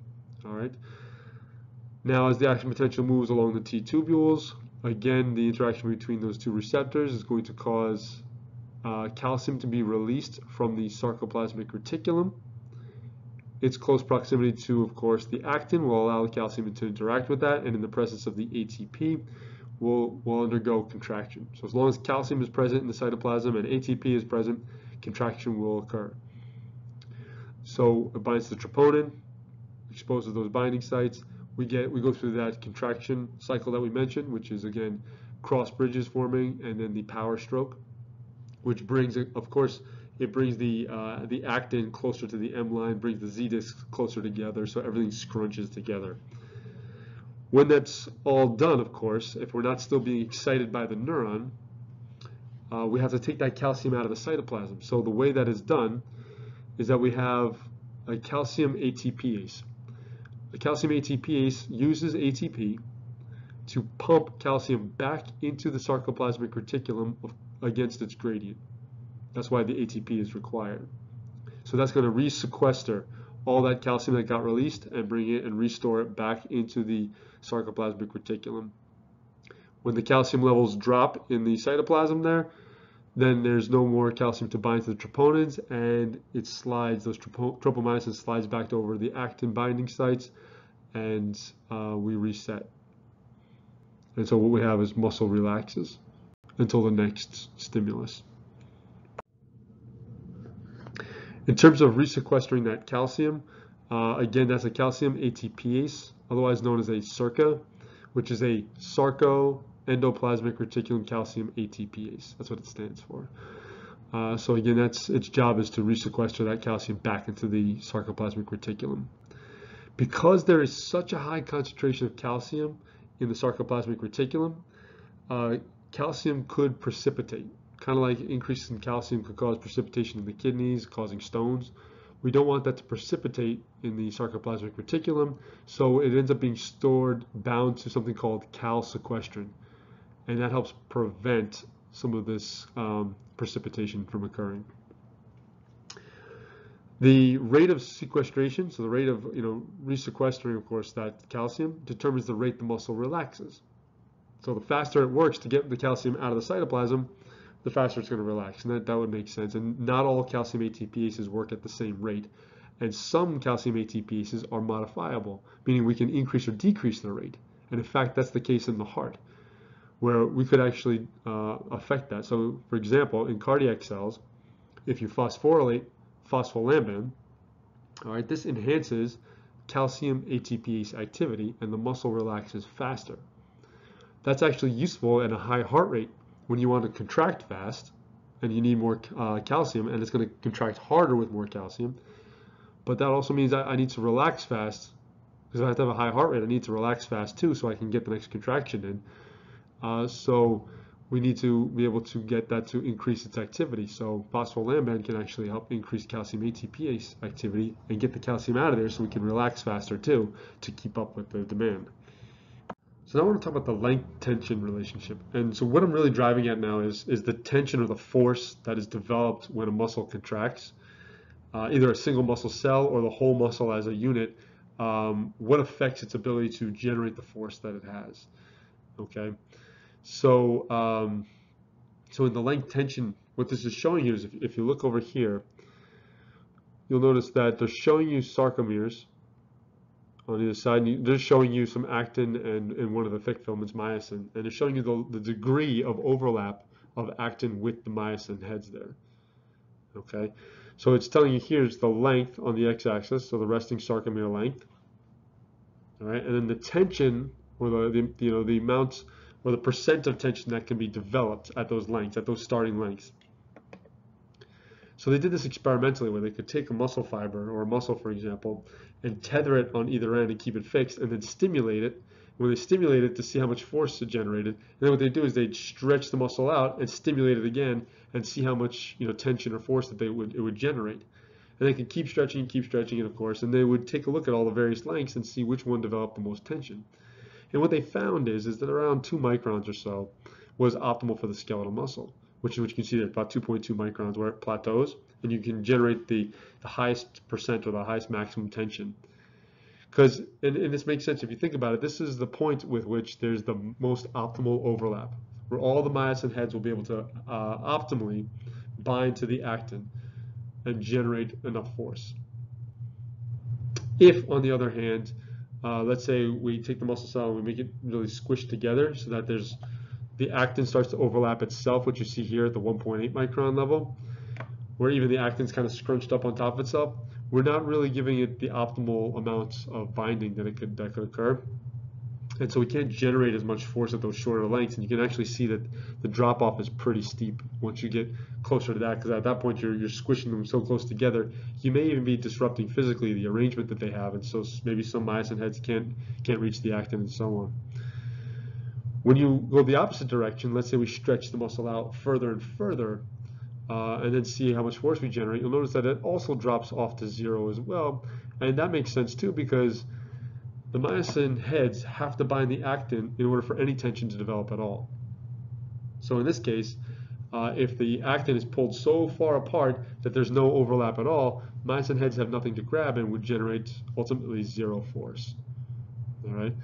All right. Now, as the action potential moves along the T-tubules, again, the interaction between those two receptors is going to cause calcium to be released from the sarcoplasmic reticulum. Its close proximity to, of course, the actin will allow the calcium to interact with that, and in the presence of the ATP, will undergo contraction. So as long as calcium is present in the cytoplasm and ATP is present, contraction will occur. So it binds to the troponin, exposes those binding sites. We go through that contraction cycle that we mentioned, which is again cross bridges forming, and then the power stroke, which brings, of course, it brings the actin closer to the M line, brings the Z discs closer together, so everything scrunches together. When that's all done, of course, if we're not still being excited by the neuron, we have to take that calcium out of the cytoplasm. So the way that is done is that we have a calcium ATPase. The calcium ATPase uses ATP to pump calcium back into the sarcoplasmic reticulum against its gradient. That's why the ATP is required. So that's going to resequester all that calcium that got released and bring it and restore it back into the sarcoplasmic reticulum. When the calcium levels drop in the cytoplasm there, then there's no more calcium to bind to the troponins, and it slides, those tropomyosin slides back over the actin binding sites, and we reset. And so what we have is muscle relaxes until the next stimulus. In terms of resequestering that calcium, again, that's a calcium ATPase, otherwise known as a SERCA, which is a sarcoendoplasmic reticulum calcium ATPase. That's what it stands for. So again, its job is to resequester that calcium back into the sarcoplasmic reticulum. Because there is such a high concentration of calcium in the sarcoplasmic reticulum, calcium could precipitate. Kind of like increases in calcium could cause precipitation in the kidneys, causing stones. We don't want that to precipitate in the sarcoplasmic reticulum, so it ends up being stored, bound to something called calsequestrin, and that helps prevent some of this precipitation from occurring. The rate of sequestration, so the rate of resequestering, of course, that calcium determines the rate the muscle relaxes. So the faster it works to get the calcium out of the cytoplasm, the faster it's going to relax, and that would make sense. And not all calcium ATPases work at the same rate, and some calcium ATPases are modifiable, meaning we can increase or decrease the rate. And in fact, that's the case in the heart, where we could actually affect that. So, for example, in cardiac cells, if you phosphorylate phospholamban, all right, this enhances calcium ATPase activity, and the muscle relaxes faster. That's actually useful at a high heart rate when you want to contract fast and you need more calcium, and it's going to contract harder with more calcium. But that also means I need to relax fast, because I have to have a high heart rate. I need to relax fast too, so I can get the next contraction in. So we need to be able to get that to increase its activity. So phospholamban can actually help increase calcium ATPase activity and get the calcium out of there, so we can relax faster too to keep up with the demand. So now I want to talk about the length-tension relationship. And so what I'm really driving at now is the tension or the force that is developed when a muscle contracts, either a single muscle cell or the whole muscle as a unit. What affects its ability to generate the force that it has? Okay, so so in the length tension, what this is showing you is if you look over here, you'll notice that they're showing you sarcomeres on either side, and they're showing you some actin and one of the thick filaments, myosin, and they're showing you the degree of overlap of actin with the myosin heads there. Okay, so it's telling you here's the length on the x-axis, so the resting sarcomere length. All right, and then the tension, or the amount or the percent of tension that can be developed at those lengths, at those starting lengths. So they did this experimentally, where they could take a muscle fiber or a muscle, for example, and tether it on either end and keep it fixed, and then stimulate it. When they stimulate it to see how much force it generated, and then what they do is they'd stretch the muscle out and stimulate it again and see how much tension or force that it would generate. And they could keep stretching it, of course, and they would take a look at all the various lengths and see which one developed the most tension. And what they found is that around 2 microns or so was optimal for the skeletal muscle, which you can see there, about 2.2 microns, where it plateaus, and you can generate the highest percent or the highest maximum tension. Because, and this makes sense if you think about it, this is the point with which there's the most optimal overlap, where all the myosin heads will be able to optimally bind to the actin and generate enough force. If, on the other hand, let's say we take the muscle cell and we make it really squished together so that the actin starts to overlap itself, which you see here at the 1.8 micron level, where even the actin's kind of scrunched up on top of itself, we're not really giving it the optimal amount of binding that could occur. And so we can't generate as much force at those shorter lengths, and you can actually see that the drop-off is pretty steep once you get closer to that, because at that point you're squishing them so close together, you may even be disrupting physically the arrangement that they have, and so maybe some myosin heads can't reach the actin and so on. When you go the opposite direction, let's say we stretch the muscle out further and further, and then see how much force we generate, you'll notice that it also drops off to 0 as well, and that makes sense too, because the myosin heads have to bind the actin in order for any tension to develop at all. So in this case, if the actin is pulled so far apart that there's no overlap at all, myosin heads have nothing to grab and would generate ultimately 0 force. All right.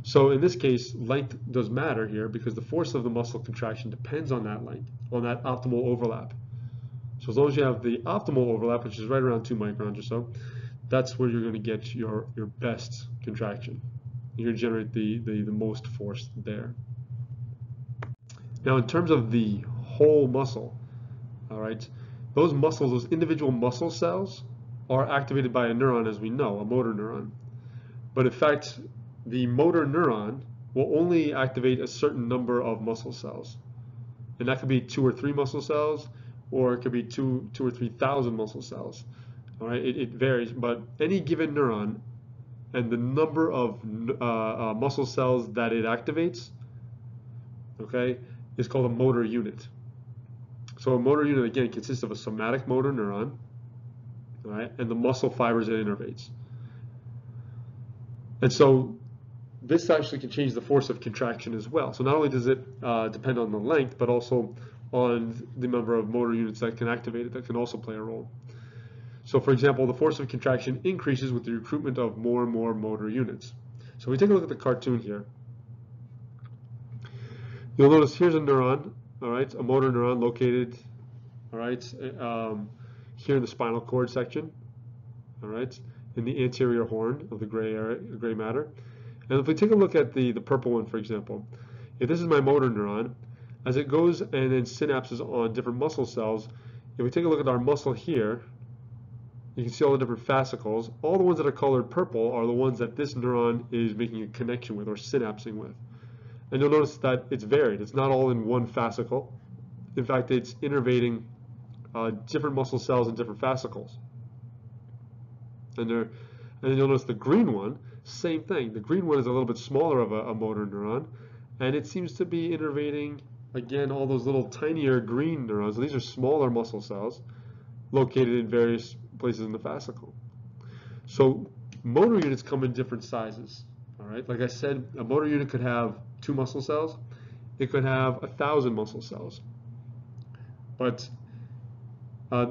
So in this case, length does matter here, because the force of the muscle contraction depends on that length, on that optimal overlap. So as long as you have the optimal overlap, which is right around 2 microns or so, that's where you're going to get your best contraction. You're going to generate the most force there. Now, in terms of the whole muscle, all right, those muscles, those individual muscle cells, are activated by a neuron, as we know, a motor neuron. But in fact, the motor neuron will only activate a certain number of muscle cells. And that could be 2 or 3 muscle cells, or it could be 2 or 3,000 muscle cells. All right, it varies, but any given neuron and the number of muscle cells that it activates, okay, is called a motor unit. So a motor unit, again, consists of a somatic motor neuron, all right, and the muscle fibers it innervates. And so this actually can change the force of contraction as well. So not only does it depend on the length, but also on the number of motor units that can activate it, that can also play a role. So for example, the force of contraction increases with the recruitment of more and more motor units. So we take a look at the cartoon here. You'll notice here's a neuron, all right, a motor neuron located, all right, here in the spinal cord section, all right, in the anterior horn of the gray matter. And if we take a look at the purple one, for example, if this is my motor neuron, as it goes and then synapses on different muscle cells, if we take a look at our muscle here, you can see all the different fascicles. All the ones that are colored purple are the ones that this neuron is making a connection with or synapsing with. And you'll notice that it's varied. It's not all in one fascicle. In fact, it's innervating different muscle cells in different fascicles. And then you'll notice the green one, same thing. The green one is a little bit smaller of a motor neuron, and it seems to be innervating, again, all those little tinier green neurons. These are smaller muscle cells located in various places in the fascicle. So motor units come in different sizes. All right, like I said, a motor unit could have 2 muscle cells. It could have 1,000 muscle cells. But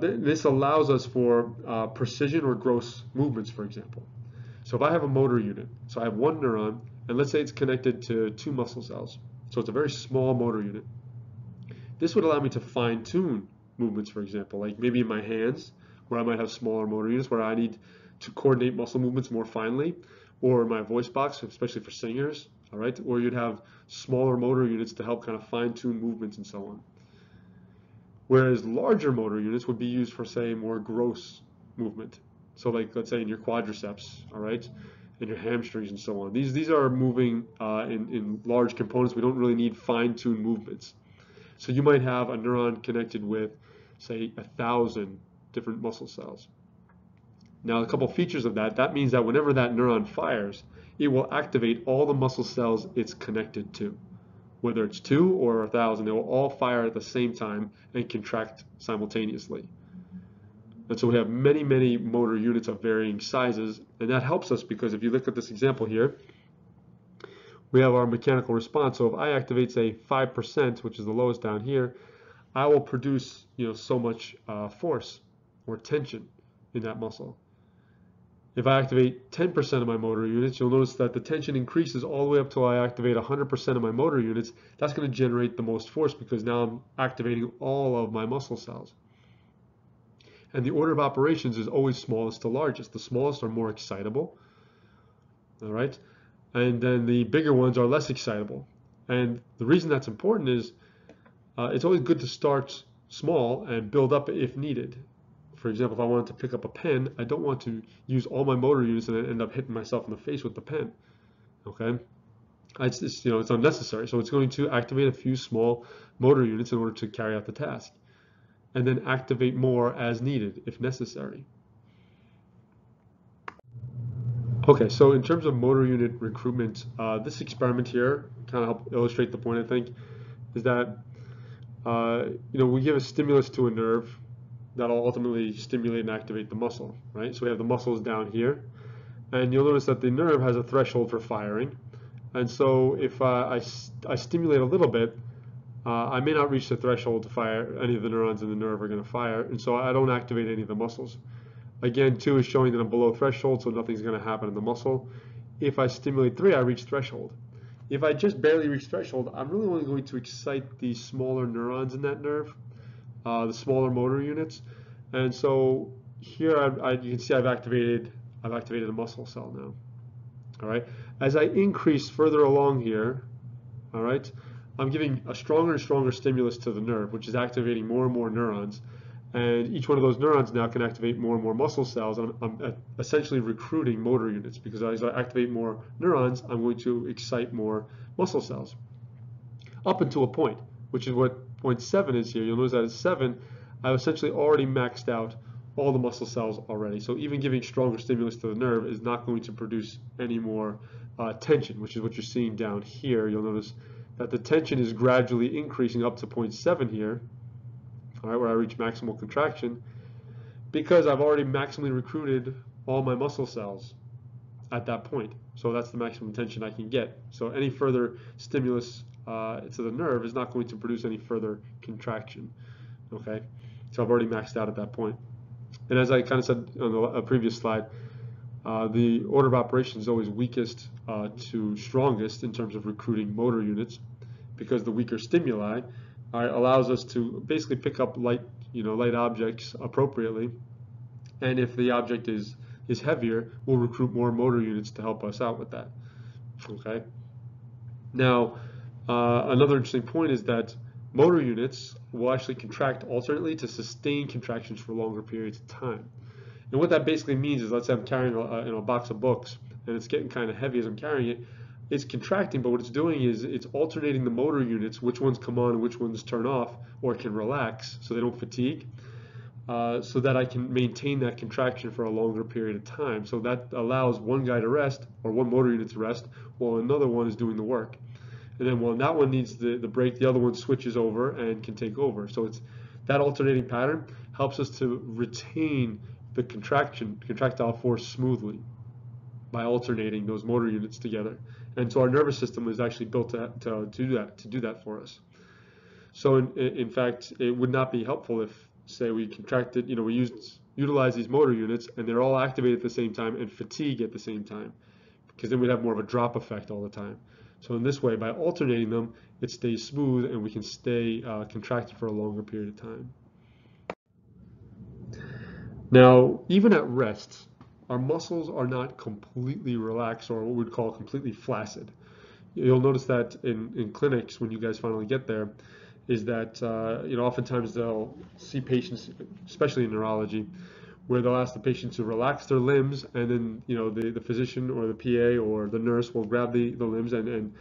this allows us for precision or gross movements, for example. So if I have a motor unit, so I have one neuron, and let's say it's connected to 2 muscle cells. So it's a very small motor unit. This would allow me to fine-tune movements, for example, like maybe in my hands, where I might have smaller motor units, where I need to coordinate muscle movements more finely, or my voice box, especially for singers, all right, or you'd have smaller motor units to help kind of fine-tune movements and so on. Whereas larger motor units would be used for, say, more gross movement. So like, let's say in your quadriceps, all right, and your hamstrings and so on. These are moving in large components. We don't really need fine-tuned movements. So you might have a neuron connected with, say, 1,000 different muscle cells. Now, a couple features of that means that whenever that neuron fires, it will activate all the muscle cells it's connected to. Whether it's 2 or 1,000, they will all fire at the same time and contract simultaneously. And so we have many, many motor units of varying sizes, and that helps us because if you look at this example here, we have our mechanical response. So if I activate, say, 5%, which is the lowest down here, I will produce, so much force or tension in that muscle. If I activate 10% of my motor units, you'll notice that the tension increases all the way up till I activate 100% of my motor units. That's going to generate the most force because now I'm activating all of my muscle cells. And the order of operations is always smallest to largest. The smallest are more excitable, all right? And then the bigger ones are less excitable. And the reason that's important is it's always good to start small and build up if needed. For example, if I wanted to pick up a pen, I don't want to use all my motor units and then end up hitting myself in the face with the pen. Okay, it's unnecessary. So it's going to activate a few small motor units in order to carry out the task, and then activate more as needed if necessary. Okay, so in terms of motor unit recruitment, this experiment here kind of helped illustrate the point. I think is that we give a stimulus to a nerve that'll ultimately stimulate and activate the muscle, right? So we have the muscles down here, and you'll notice that the nerve has a threshold for firing. And so if I stimulate a little bit, I may not reach the threshold to fire. Any of the neurons in the nerve are going to fire, and so I don't activate any of the muscles. Again, 2 is showing that I'm below threshold, so nothing's going to happen in the muscle. If I stimulate 3, I reach threshold. If I just barely reach threshold, I'm really only going to excite the smaller neurons in that nerve, the smaller motor units. And so here you can see I've activated a muscle cell now. All right. As I increase further along here, all right, I'm giving a stronger and stronger stimulus to the nerve, which is activating more and more neurons. And each one of those neurons now can activate more and more muscle cells. And I'm essentially recruiting motor units, because as I activate more neurons, I'm going to excite more muscle cells. Up until a point, which is what point 7 is here. You'll notice that at 7, I've essentially already maxed out all the muscle cells already. So even giving stronger stimulus to the nerve is not going to produce any more tension, which is what you're seeing down here. You'll notice that the tension is gradually increasing up to point 7 here, all right, where I reach maximal contraction, because I've already maximally recruited all my muscle cells at that point. So that's the maximum tension I can get. So any further stimulus to the nerve is not going to produce any further contraction. Okay, so I've already maxed out at that point. And as I kind of said on the previous slide, the order of operation is always weakest to strongest in terms of recruiting motor units, because the weaker stimuli allows us to basically pick up light objects appropriately. And if the object is heavier, we'll recruit more motor units to help us out with that. Okay. Now, another interesting point is that motor units will actually contract alternately to sustain contractions for longer periods of time. And what that basically means is, let's say I'm carrying a box of books and it's getting kind of heavy as I'm carrying it. It's contracting, but what it's doing is it's alternating the motor units, which ones come on and which ones turn off or can relax so they don't fatigue, so that I can maintain that contraction for a longer period of time. So that allows one guy to rest, or one motor unit to rest, while another one is doing the work. And then when that one needs the break, the other one switches over and can take over. So it's that alternating pattern helps us to retain the contractile force smoothly by alternating those motor units together. And so our nervous system is actually built to do that for us. So in fact, it would not be helpful if, say, we contracted, we utilize these motor units and they're all activated at the same time and fatigue at the same time, because then we'd have more of a drop effect all the time. So in this way, by alternating them, it stays smooth and we can stay contracted for a longer period of time. Now, even at rest, our muscles are not completely relaxed, or what we'd call completely flaccid. You'll notice that in clinics, when you guys finally get there, is that oftentimes they'll see patients, especially in neurology, where they'll ask the patient to relax their limbs, and then the physician or the PA or the nurse will grab the limbs and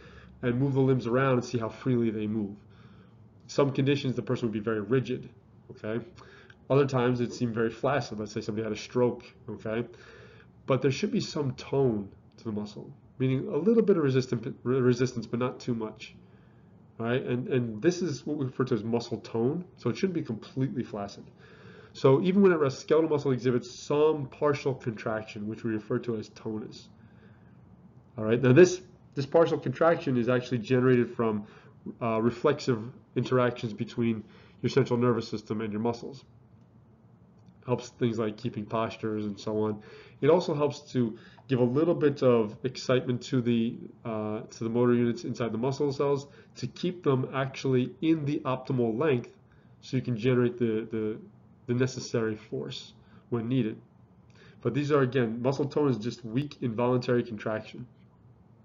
move the limbs around and see how freely they move. Some conditions the person would be very rigid, okay? Other times it seemed very flaccid. Let's say somebody had a stroke, okay? But there should be some tone to the muscle, meaning a little bit of resistance, but not too much. All right, and this is what we refer to as muscle tone, so it shouldn't be completely flaccid. So even when at rest, skeletal muscle exhibits some partial contraction, which we refer to as tonus. All right, now this partial contraction is actually generated from reflexive interactions between your central nervous system and your muscles. Helps things like keeping postures and so on. It also helps to give a little bit of excitement to the motor units inside the muscle cells to keep them actually in the optimal length, so you can generate the necessary force when needed. But these are, again, muscle tone is just weak involuntary contraction.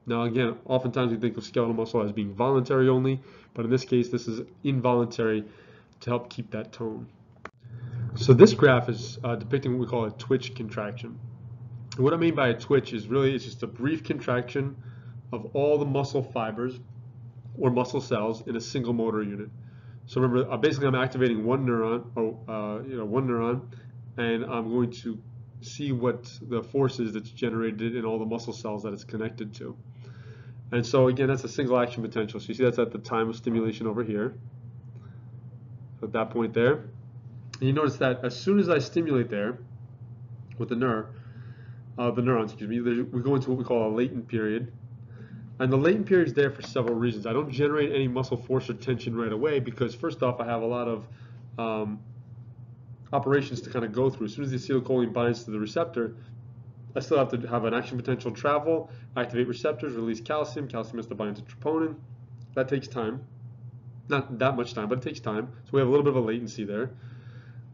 Now again, oftentimes we think of skeletal muscle as being voluntary only, but in this case this is involuntary to help keep that tone. So this graph is depicting what we call a twitch contraction. And what I mean by a twitch is really it's just a brief contraction of all the muscle fibers or muscle cells in a single motor unit. So remember, basically I'm activating one neuron, and I'm going to see what the force is that's generated in all the muscle cells that it's connected to. And so again, that's a single action potential. So you see that's at the time of stimulation over here, at that point there. And you notice that as soon as I stimulate there with the neurons, we go into what we call a latent period. And the latent period is there for several reasons. I don't generate any muscle force or tension right away because, first off, I have a lot of operations to kind of go through. As soon as the acetylcholine binds to the receptor, I still have to have an action potential travel, activate receptors, release calcium. Calcium has to bind to troponin. That takes time. Not that much time, but it takes time. So we have a little bit of a latency there.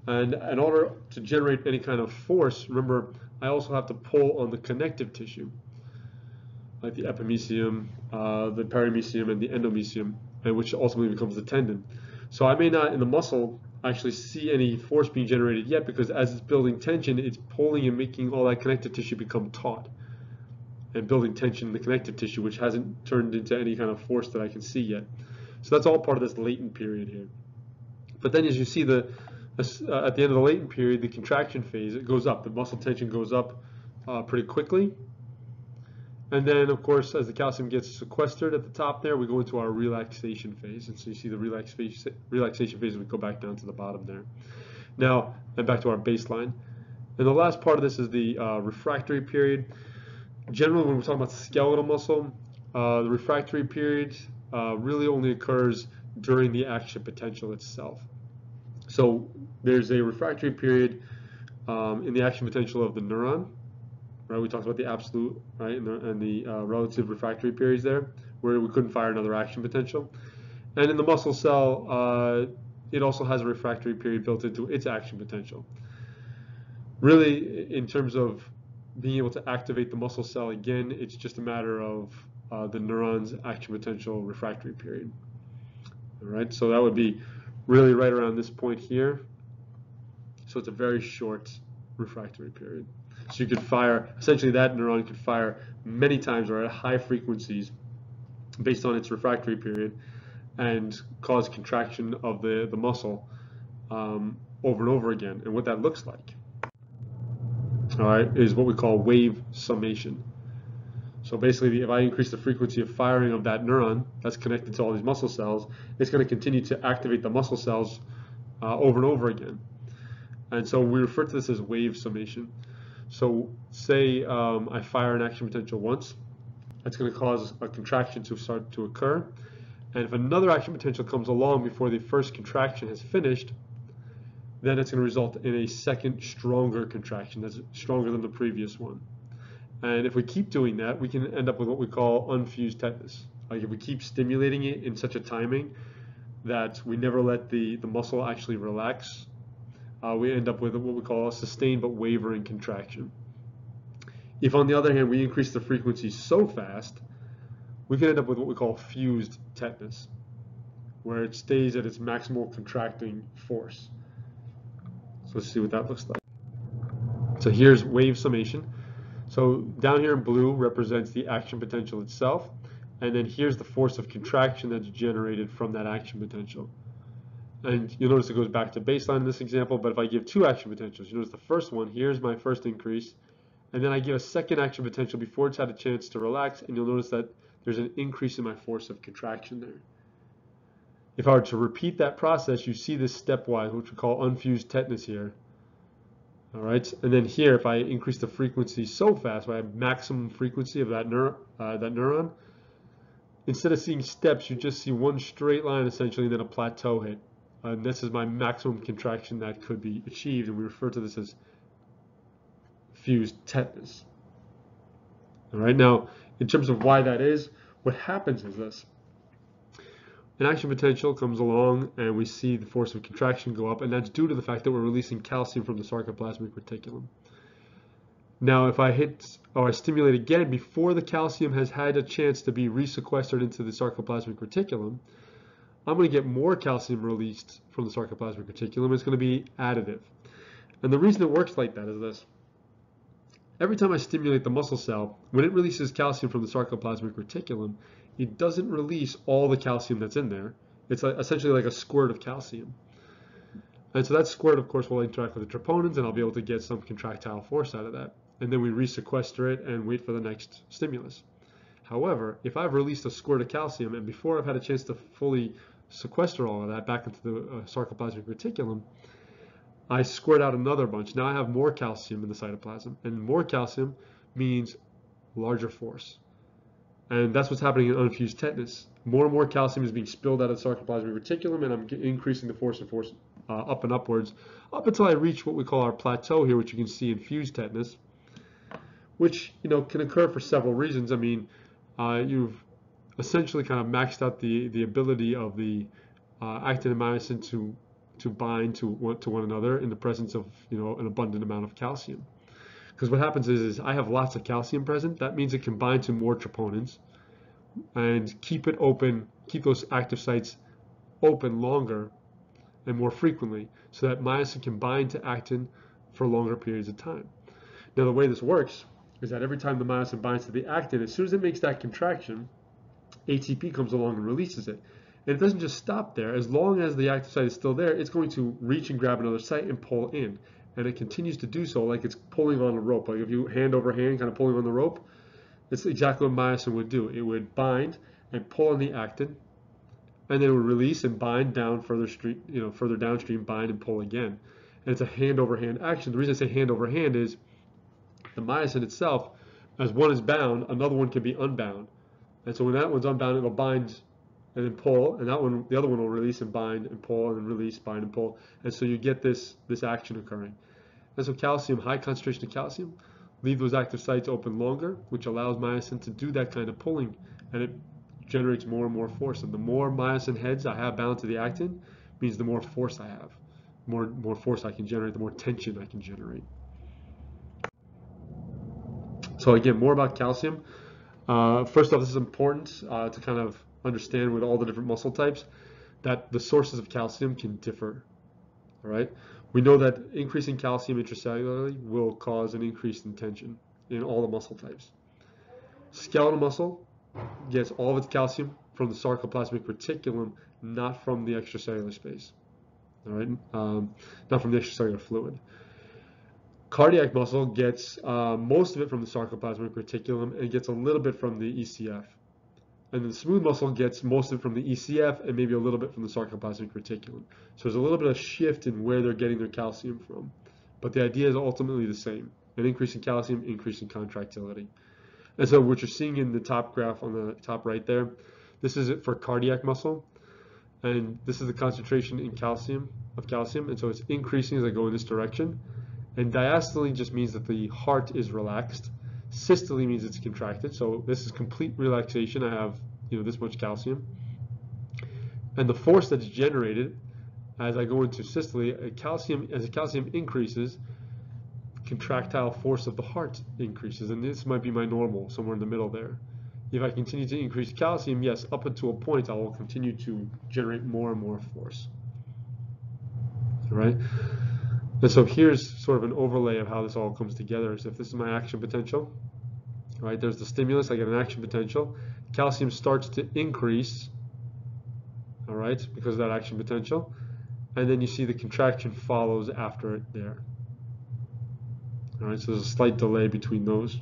And in order to generate any kind of force, remember, I also have to pull on the connective tissue, like the epimysium, the perimysium, and the endomysium, and which ultimately becomes the tendon. So I may not, in the muscle, actually see any force being generated yet, because as it's building tension, it's pulling and making all that connective tissue become taut and building tension in the connective tissue, which hasn't turned into any kind of force that I can see yet. So that's all part of this latent period here. But then as you see, at the end of the latent period, the contraction phase, it goes up. The muscle tension goes up pretty quickly. And then, of course, as the calcium gets sequestered at the top there, we go into our relaxation phase. And so you see the relaxation phase, we go back down to the bottom there. Now, and back to our baseline. And the last part of this is the refractory period. Generally, when we're talking about skeletal muscle, the refractory period really only occurs during the action potential itself. So there's a refractory period in the action potential of the neuron. Right, we talked about the absolute, right, and the relative refractory periods there, where we couldn't fire another action potential. And in the muscle cell, it also has a refractory period built into its action potential. Really, in terms of being able to activate the muscle cell again, it's just a matter of the neuron's action potential refractory period. All right, so that would be really right around this point here. So it's a very short refractory period. So you could fire, essentially that neuron could fire many times or at high frequencies based on its refractory period and cause contraction of the muscle over and over again. And what that looks like, all right, is what we call wave summation. So basically, if I increase the frequency of firing of that neuron that's connected to all these muscle cells, it's going to continue to activate the muscle cells over and over again. And so we refer to this as wave summation. So say I fire an action potential once, that's going to cause a contraction to start to occur. And if another action potential comes along before the first contraction has finished, then it's going to result in a second stronger contraction that's stronger than the previous one. And if we keep doing that, we can end up with what we call unfused tetanus. Like if we keep stimulating it in such a timing that we never let the muscle actually relax, we end up with what we call a sustained but wavering contraction. If, on the other hand, we increase the frequency so fast, we can end up with what we call fused tetanus, where it stays at its maximal contracting force. So let's see what that looks like. So here's wave summation. So down here in blue represents the action potential itself, and then here's the force of contraction that's generated from that action potential. And you'll notice it goes back to baseline in this example, but if I give two action potentials, you notice the first one, here's my first increase, and then I give a second action potential before it's had a chance to relax, and you'll notice that there's an increase in my force of contraction there. If I were to repeat that process, you see this stepwise, which we call unfused tetanus here. All right, and then here, if I increase the frequency so fast, by a maximum frequency of that neuron, instead of seeing steps, you just see one straight line essentially, and then a plateau hit. And this is my maximum contraction that could be achieved, and we refer to this as fused tetanus. All right, now in terms of why that is, what happens is this. An action potential comes along and we see the force of contraction go up, and that's due to the fact that we're releasing calcium from the sarcoplasmic reticulum. Now if I hit or I stimulate again before the calcium has had a chance to be resequestered into the sarcoplasmic reticulum, I'm going to get more calcium released from the sarcoplasmic reticulum. It's going to be additive. And the reason it works like that is this. Every time I stimulate the muscle cell, when it releases calcium from the sarcoplasmic reticulum, it doesn't release all the calcium that's in there. It's essentially like a squirt of calcium. And so that squirt, of course, will interact with the troponins, and I'll be able to get some contractile force out of that. And then we resequester it and wait for the next stimulus. However, if I've released a squirt of calcium, and before I've had a chance to fully sequester all of that back into the sarcoplasmic reticulum, I squirt out another bunch. Now I have more calcium in the cytoplasm, and more calcium means larger force. And that's what's happening in unfused tetanus. More and more calcium is being spilled out of the sarcoplasmic reticulum, and I'm increasing the force up and upwards, up until I reach what we call our plateau here, which you can see in fused tetanus, which can occur for several reasons. I mean, you've essentially kind of maxed out the ability of the actin and myosin to bind to one another in the presence of an abundant amount of calcium. Because what happens is I have lots of calcium present. That means it can bind to more troponins and keep it open, keep those active sites open longer and more frequently so that myosin can bind to actin for longer periods of time. Now, the way this works is that every time the myosin binds to the actin, as soon as it makes that contraction, ATP comes along and releases it. And it doesn't just stop there. As long as the active site is still there, it's going to reach and grab another site and pull in. And it continues to do so like it's pulling on a rope. Like if you hand over hand kind of pulling on the rope, it's exactly what myosin would do. It would bind and pull on the actin, and then it would release and bind down further further downstream, bind and pull again. And it's a hand over hand action. The reason I say hand over hand is the myosin itself, as one is bound, another one can be unbound. And so when that one's unbound, it'll bind and then pull, and the other one will release and bind and pull, and then release, bind and pull. And so you get this action occurring. And so calcium, high concentration of calcium, leave those active sites open longer, which allows myosin to do that kind of pulling, and it generates more and more force. And the more myosin heads I have bound to the actin means the more force I have, more force I can generate, the more tension I can generate. So again, more about calcium. First off, this is important to kind of understand with all the different muscle types that the sources of calcium can differ. All right, we know that increasing calcium intracellularly will cause an increase in tension in all the muscle types. Skeletal muscle gets all of its calcium from the sarcoplasmic reticulum, not from the extracellular space. All right, not from the extracellular fluid. Cardiac muscle gets most of it from the sarcoplasmic reticulum and gets a little bit from the ECF. And the smooth muscle gets most of it from the ECF and maybe a little bit from the sarcoplasmic reticulum. So there's a little bit of shift in where they're getting their calcium from. But the idea is ultimately the same. An increase in calcium, increase in contractility. And so what you're seeing in the top graph on the top right there, this is it for cardiac muscle. And this is the concentration in calcium. And so it's increasing as I go in this direction. And diastole just means that the heart is relaxed. Systole means it's contracted. So this is complete relaxation. I have this much calcium. And the force that's generated as I go into systole, as the calcium increases, contractile force of the heart increases. And this might be my normal, somewhere in the middle there. If I continue to increase calcium, yes, up until a point, I will continue to generate more and more force. All right? And so here's sort of an overlay of how this all comes together. So if this is my action potential, right, there's the stimulus, I get an action potential. Calcium starts to increase, all right, because of that action potential. And then you see the contraction follows after it there. All right, so there's a slight delay between those.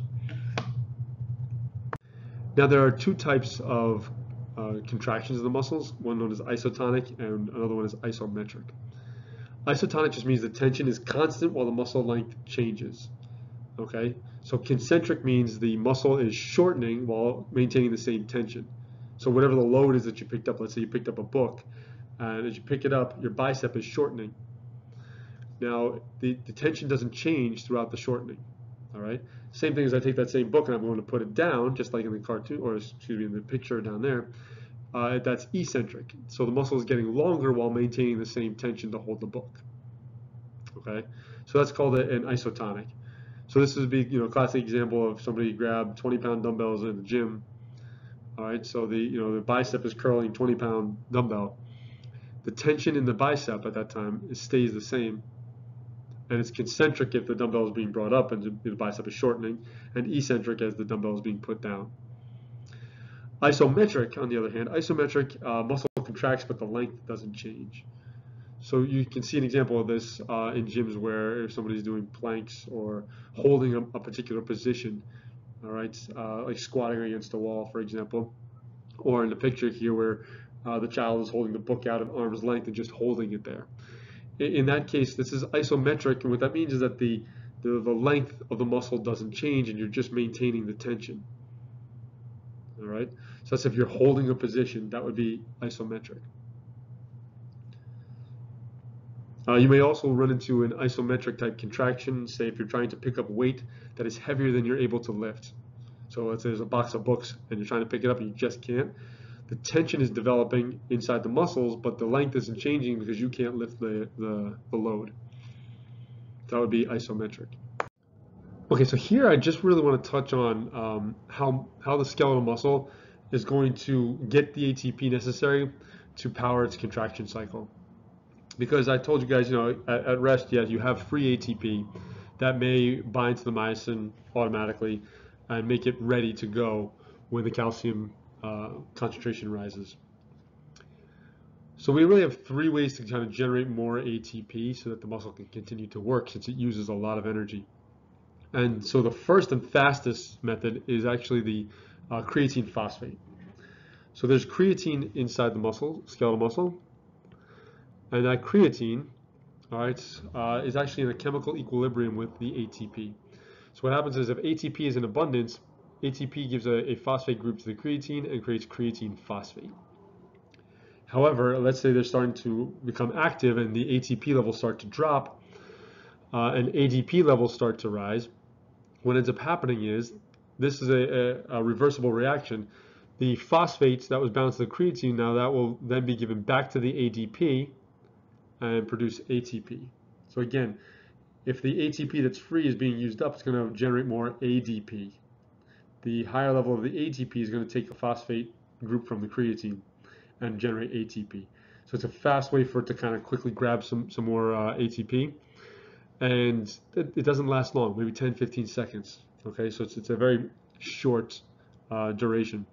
Now there are two types of contractions of the muscles, one known as isotonic and another one is isometric. Isotonic just means the tension is constant while the muscle length changes. Okay, so concentric means the muscle is shortening while maintaining the same tension. So whatever the load is that you picked up, let's say you picked up a book, and as you pick it up, your bicep is shortening. Now the tension doesn't change throughout the shortening. All right, same thing as I take that same book and I'm going to put it down, just like in the cartoon, or excuse me, in the picture down there. That's eccentric. So the muscle is getting longer while maintaining the same tension to hold the book. Okay, so that's called an isotonic. So this would be, a classic example of somebody grabbed 20-pound dumbbells in the gym. All right, so the bicep is curling 20-pound dumbbell. The tension in the bicep at that time stays the same, and it's concentric if the dumbbell is being brought up and the bicep is shortening, and eccentric as the dumbbell is being put down. Isometric, on the other hand, muscle contracts but the length doesn't change. So you can see an example of this in gyms where if somebody's doing planks or holding a particular position, all right, like squatting against a wall, for example, or in the picture here where the child is holding the book out at arm's length and just holding it there. In that case, this is isometric, and what that means is that the length of the muscle doesn't change and you're just maintaining the tension. All right, so that's if you're holding a position, that would be isometric. You may also run into an isometric type contraction, say if you're trying to pick up weight that is heavier than you're able to lift. So let's say there's a box of books and you're trying to pick it up and you just can't. The tension is developing inside the muscles, but the length isn't changing because you can't lift the load. That would be isometric. Okay, so here I just really want to touch on how the skeletal muscle is going to get the ATP necessary to power its contraction cycle. because I told you guys, at rest, yes, you have free ATP that may bind to the myosin automatically and make it ready to go when the calcium concentration rises. So we really have three ways to kind of generate more ATP so that the muscle can continue to work, since it uses a lot of energy. And so the first and fastest method is actually the creatine phosphate. So there's creatine inside the muscle, skeletal muscle, and that creatine, all right, is actually in a chemical equilibrium with the ATP. So what happens is if ATP is in abundance, ATP gives a phosphate group to the creatine and creates creatine phosphate. However, let's say they're starting to become active and the ATP levels start to drop and ADP levels start to rise. What ends up happening is, this is a reversible reaction. The phosphates that was bound to the creatine, now that will then be given back to the ADP and produce ATP. So again, if the ATP that's free is being used up, it's going to generate more ADP. The higher level of the ATP is going to take the phosphate group from the creatine and generate ATP. So it's a fast way for it to kind of quickly grab some more ATP. And it doesn't last long, maybe 10-15 seconds. Okay, so it's a very short duration.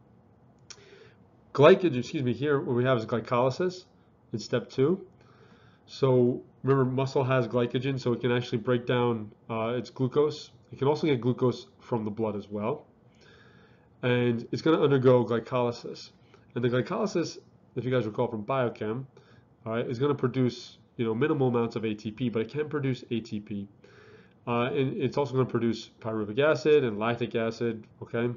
Glycogen, here what we have is glycolysis in step 2. So remember, muscle has glycogen, so it can actually break down its glucose. It can also get glucose from the blood as well. And it's going to undergo glycolysis. And the glycolysis, if you guys recall from biochem, all right, is going to produce minimal amounts of ATP, but it can produce ATP. And it's also going to produce pyruvic acid and lactic acid, okay?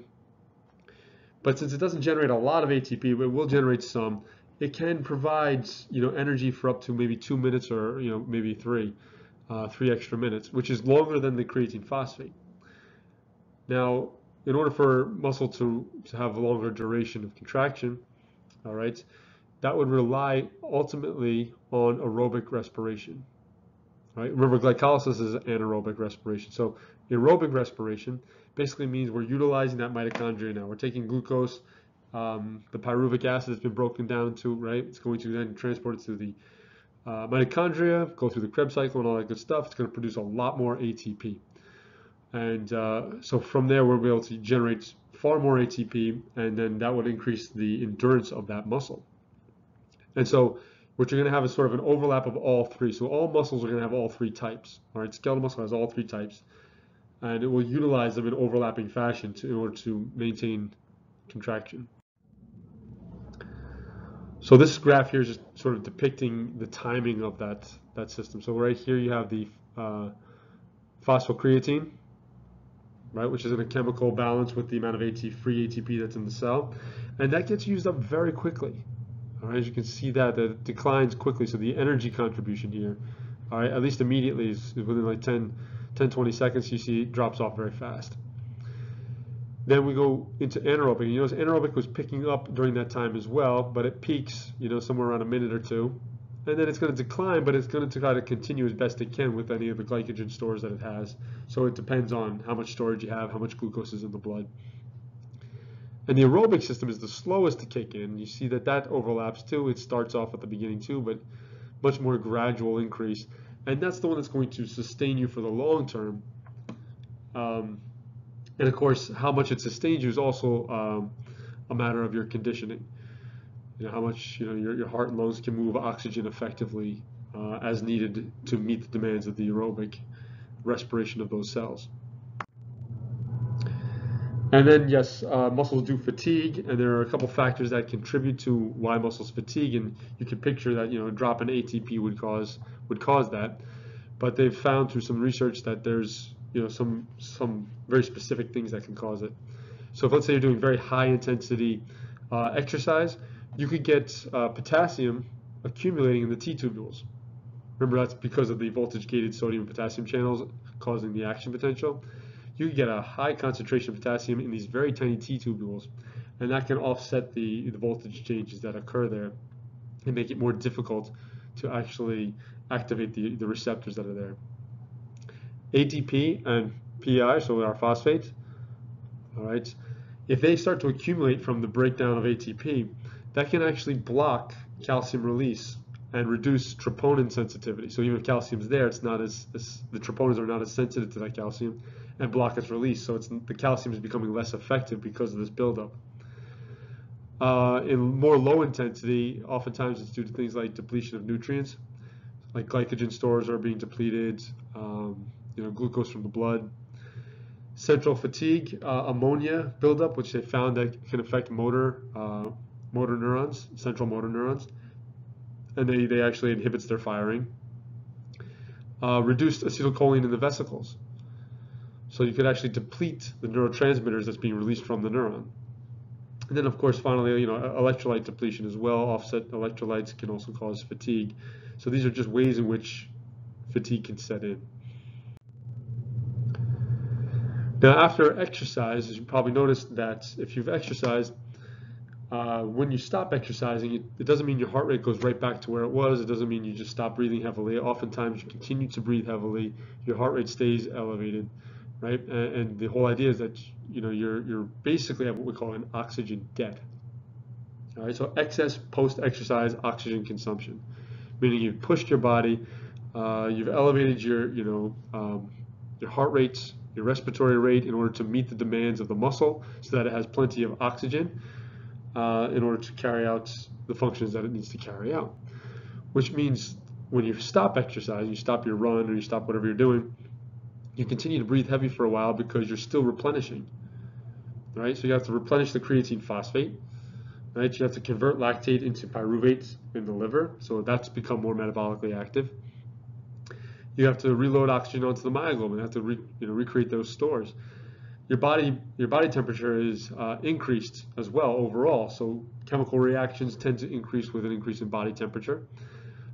But since it doesn't generate a lot of ATP, it will generate some. It can provide, energy for up to maybe 2 minutes or, maybe 3 extra minutes, which is longer than the creatine phosphate. Now, in order for muscle to have a longer duration of contraction, all right, that would rely ultimately on aerobic respiration. Right? Remember, glycolysis is anaerobic respiration. So aerobic respiration basically means we're utilizing that mitochondria now. We're taking glucose, the pyruvic acid has been broken down to, right? It's going to then transport it to the mitochondria, go through the Krebs cycle and all that good stuff. It's going to produce a lot more ATP. And so from there, we'll be able to generate far more ATP, and then that would increase the endurance of that muscle. And so what you're going to have is sort of an overlap of all three. So all muscles are going to have all three types. All right, skeletal muscle has all three types, and it will utilize them in overlapping fashion in order to maintain contraction. So this graph here is just sort of depicting the timing of that system. So right here you have the phosphocreatine, right, which is in a chemical balance with the amount of free ATP that's in the cell, and that gets used up very quickly. All right, as you can see that it declines quickly, so the energy contribution here, all right, at least immediately is within like 10-20 seconds, you see it drops off very fast. Then we go into anaerobic. You notice anaerobic was picking up during that time as well, but it peaks, somewhere around a minute or two, and then it's going to decline, but it's going to try to continue as best it can with any of the glycogen stores that it has. So it depends on how much storage you have, how much glucose is in the blood. And the aerobic system is the slowest to kick in. You see that overlaps too. It starts off at the beginning too, but much more gradual increase. And that's the one that's going to sustain you for the long term. And of course, how much it sustains you is also a matter of your conditioning. How much your heart and lungs can move oxygen effectively as needed to meet the demands of the aerobic respiration of those cells. And then, yes, muscles do fatigue, and there are a couple factors that contribute to why muscles fatigue, and you can picture that a drop in ATP would cause that. But they've found through some research that there's some very specific things that can cause it. So if, let's say, you're doing very high intensity exercise, you could get potassium accumulating in the T tubules. Remember, that's because of the voltage-gated sodium and potassium channels causing the action potential. You can get a high concentration of potassium in these very tiny T tubules, and that can offset the voltage changes that occur there and make it more difficult to actually activate the receptors that are there. ATP and PI, so our phosphates, all right, if they start to accumulate from the breakdown of ATP, that can actually block calcium release and reduce troponin sensitivity. So even if calcium's there, it's not the troponins are not as sensitive to that calcium and block its release. So the calcium is becoming less effective because of this buildup. In more low intensity, oftentimes it's due to things like depletion of nutrients, like glycogen stores are being depleted, glucose from the blood. Central fatigue, ammonia buildup, which they found that can affect motor neurons, central motor neurons, and they actually inhibits their firing. Reduced acetylcholine in the vesicles, so you could actually deplete the neurotransmitters that's being released from the neuron. And then, of course, finally, electrolyte depletion as well. Offset electrolytes can also cause fatigue. So these are just ways in which fatigue can set in. Now, after exercise, as you probably noticed that if you've exercised, when you stop exercising, it doesn't mean your heart rate goes right back to where it was. It doesn't mean you just stop breathing heavily. Oftentimes, you continue to breathe heavily. Your heart rate stays elevated, right? And the whole idea is that you're basically at what we call an oxygen debt. All right, so excess post-exercise oxygen consumption, meaning you've pushed your body, you've elevated your heart rates, your respiratory rate in order to meet the demands of the muscle so that it has plenty of oxygen in order to carry out the functions that it needs to carry out. Which means when you stop exercising, you stop your run or you stop whatever you're doing, you continue to breathe heavy for a while because you're still replenishing. Right? So you have to replenish the creatine phosphate. Right? You have to convert lactate into pyruvate in the liver, so that's become more metabolically active. You have to reload oxygen onto the myoglobin. You have to recreate those stores. Your body temperature is increased as well overall. So chemical reactions tend to increase with an increase in body temperature.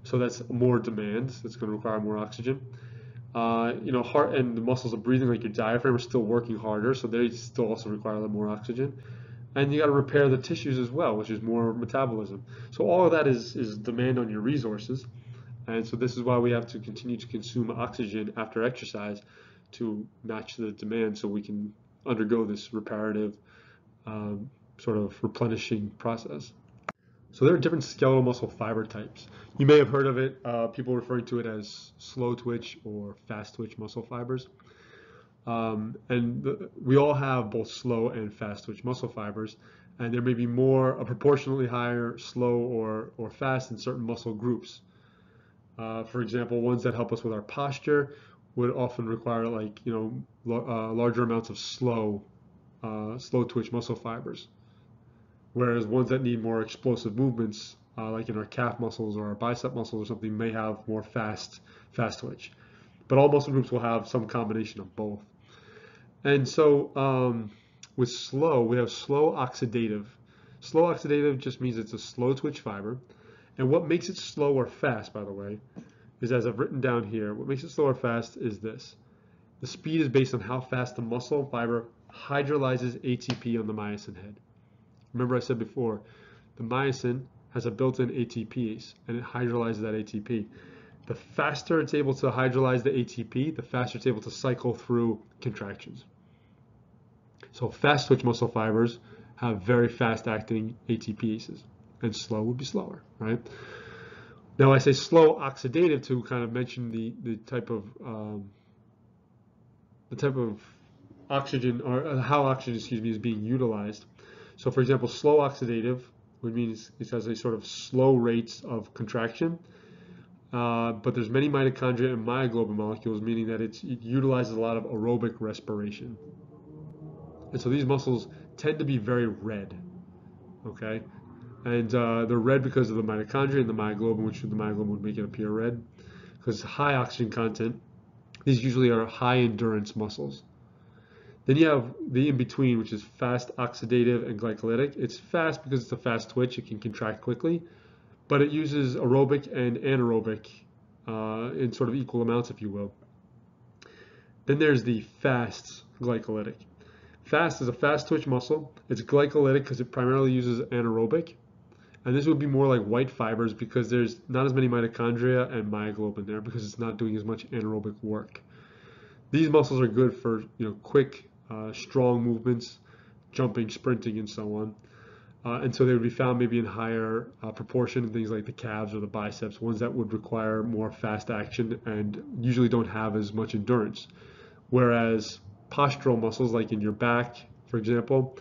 So that's more demand. That's going to require more oxygen. Heart and the muscles of breathing, like your diaphragm, are still working harder, so they still also require a little more oxygen. And you got to repair the tissues as well, which is more metabolism. So all of that is demand on your resources. And so this is why we have to continue to consume oxygen after exercise to match the demand so we can undergo this reparative sort of replenishing process. So there are different skeletal muscle fiber types. You may have heard of it, people referring to it as slow twitch or fast twitch muscle fibers. We all have both slow and fast twitch muscle fibers, and there may be a proportionally higher slow or fast in certain muscle groups. For example, ones that help us with our posture would often require larger amounts of slow twitch muscle fibers. Whereas ones that need more explosive movements, like in our calf muscles or our bicep muscles or something, may have more fast twitch. But all muscle groups will have some combination of both. And so with slow, we have slow oxidative. Slow oxidative just means it's a slow twitch fiber. And what makes it slow or fast, by the way, is, as I've written down here, what makes it slow or fast is this. The speed is based on how fast the muscle fiber hydrolyzes ATP on the myosin head. Remember I said before, the myosin has a built-in ATPase, and it hydrolyzes that ATP. The faster it's able to hydrolyze the ATP, the faster it's able to cycle through contractions. So fast twitch muscle fibers have very fast-acting ATPases, and slow would be slower, right? Now I say slow oxidative to kind of mention the type of oxygen, or how oxygen, is being utilized. So for example, slow oxidative would mean it has a sort of slow rates of contraction, but there's many mitochondria and myoglobin molecules, meaning that it utilizes a lot of aerobic respiration. And so these muscles tend to be very red, okay? And they're red because of the mitochondria and the myoglobin, which the myoglobin would make it appear red. Because high oxygen content, these usually are high endurance muscles. Then you have the in-between, which is fast oxidative and glycolytic. It's fast because it's a fast twitch. It can contract quickly, but it uses aerobic and anaerobic in sort of equal amounts, if you will. Then there's the fast glycolytic. Fast is a fast twitch muscle. It's glycolytic because it primarily uses anaerobic. And this would be more like white fibers because there's not as many mitochondria and myoglobin there because it's not doing as much anaerobic work. These muscles are good for quick, strong movements, jumping, sprinting, and so on. And so they would be found maybe in higher proportion in things like the calves or the biceps, ones that would require more fast action and usually don't have as much endurance. Whereas postural muscles, like in your back, for example,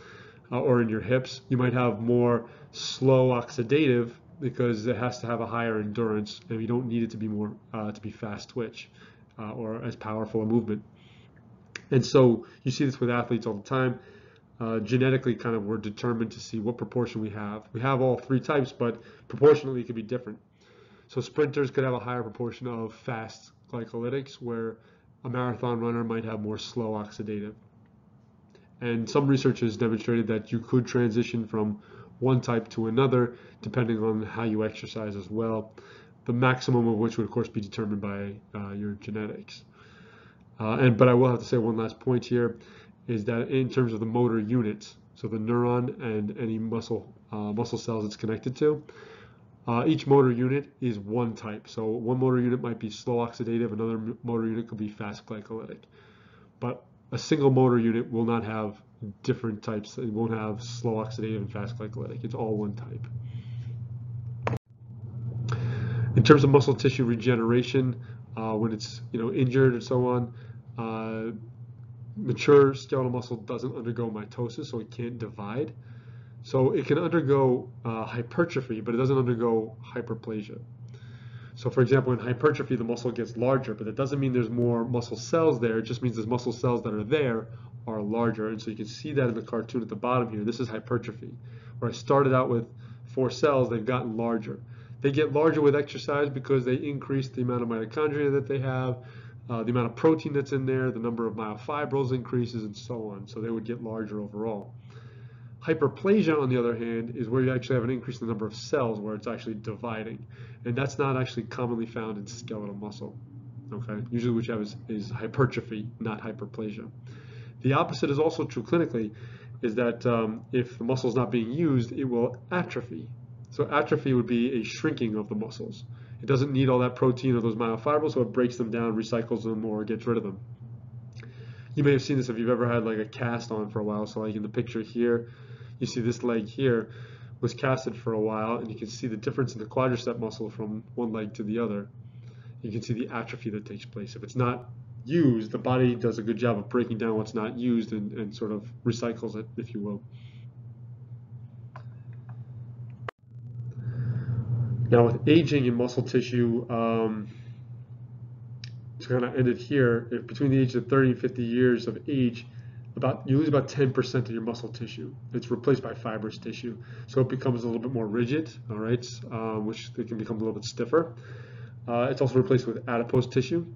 or in your hips, you might have more slow oxidative because it has to have a higher endurance, and you don't need it to be more to be fast twitch or as powerful a movement. And so you see this with athletes all the time. Genetically, kind of, we're determined to see what proportion we have. We have all three types, but proportionally it could be different. So sprinters could have a higher proportion of fast glycolytics, where a marathon runner might have more slow oxidative. And some research has demonstrated that you could transition from one type to another depending on how you exercise as well, the maximum of which would of course be determined by your genetics. But I will have to say one last point here is that in terms of the motor units, so the neuron and any muscle cells it's connected to, each motor unit is one type. So one motor unit might be slow oxidative, another motor unit could be fast glycolytic. But a single motor unit will not have different types. It won't have slow oxidative and fast glycolytic. It's all one type. In terms of muscle tissue regeneration, when it's injured and so on, mature skeletal muscle doesn't undergo mitosis, so it can't divide. So it can undergo hypertrophy, but it doesn't undergo hyperplasia. So for example, in hypertrophy, the muscle gets larger, but that doesn't mean there's more muscle cells there. It just means those muscle cells that are there are larger. And so you can see that in the cartoon at the bottom here. This is hypertrophy, where I started out with 4 cells, they've gotten larger. They get larger with exercise because they increase the amount of mitochondria that they have, the amount of protein that's in there, the number of myofibrils increases, and so on. So they would get larger overall. Hyperplasia, on the other hand, is where you actually have an increase in the number of cells, where it's actually dividing. And that's not actually commonly found in skeletal muscle. Okay? Usually what you have is hypertrophy, not hyperplasia. The opposite is also true clinically, is that if the muscle is not being used, it will atrophy. So atrophy would be a shrinking of the muscles. It doesn't need all that protein or those myofibrils, so it breaks them down, recycles them, or gets rid of them. You may have seen this if you've ever had like a cast on for a while. So like in the picture here, you see this leg here was casted for a while, and you can see the difference in the quadricep muscle from one leg to the other. You can see the atrophy that takes place. If it's not used, the body does a good job of breaking down what's not used and sort of recycles it, if you will. Now with aging in muscle tissue, to kind of end it here, if between the age of 30 and 50 years of age, you lose about 10% of your muscle tissue. It's replaced by fibrous tissue. So it becomes a little bit more rigid, all right, which it can become a little bit stiffer. It's also replaced with adipose tissue,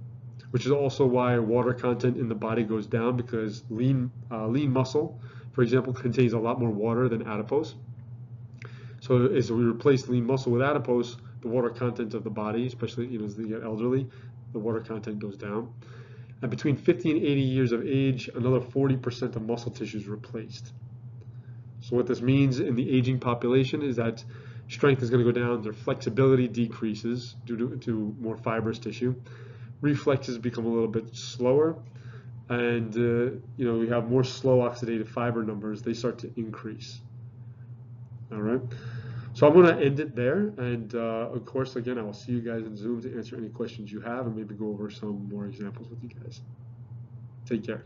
which is also why water content in the body goes down, because lean muscle, for example, contains a lot more water than adipose. So as we replace lean muscle with adipose, the water content of the body, especially as they get elderly, the water content goes down. And between 50 and 80 years of age, another 40% of muscle tissue is replaced. So what this means in the aging population is that strength is going to go down, their flexibility decreases due to more fibrous tissue, reflexes become a little bit slower, and we have more slow oxidative fiber numbers, they start to increase. All right, so I'm going to end it there, and of course, again, I will see you guys in Zoom to answer any questions you have and maybe go over some more examples with you guys. Take care.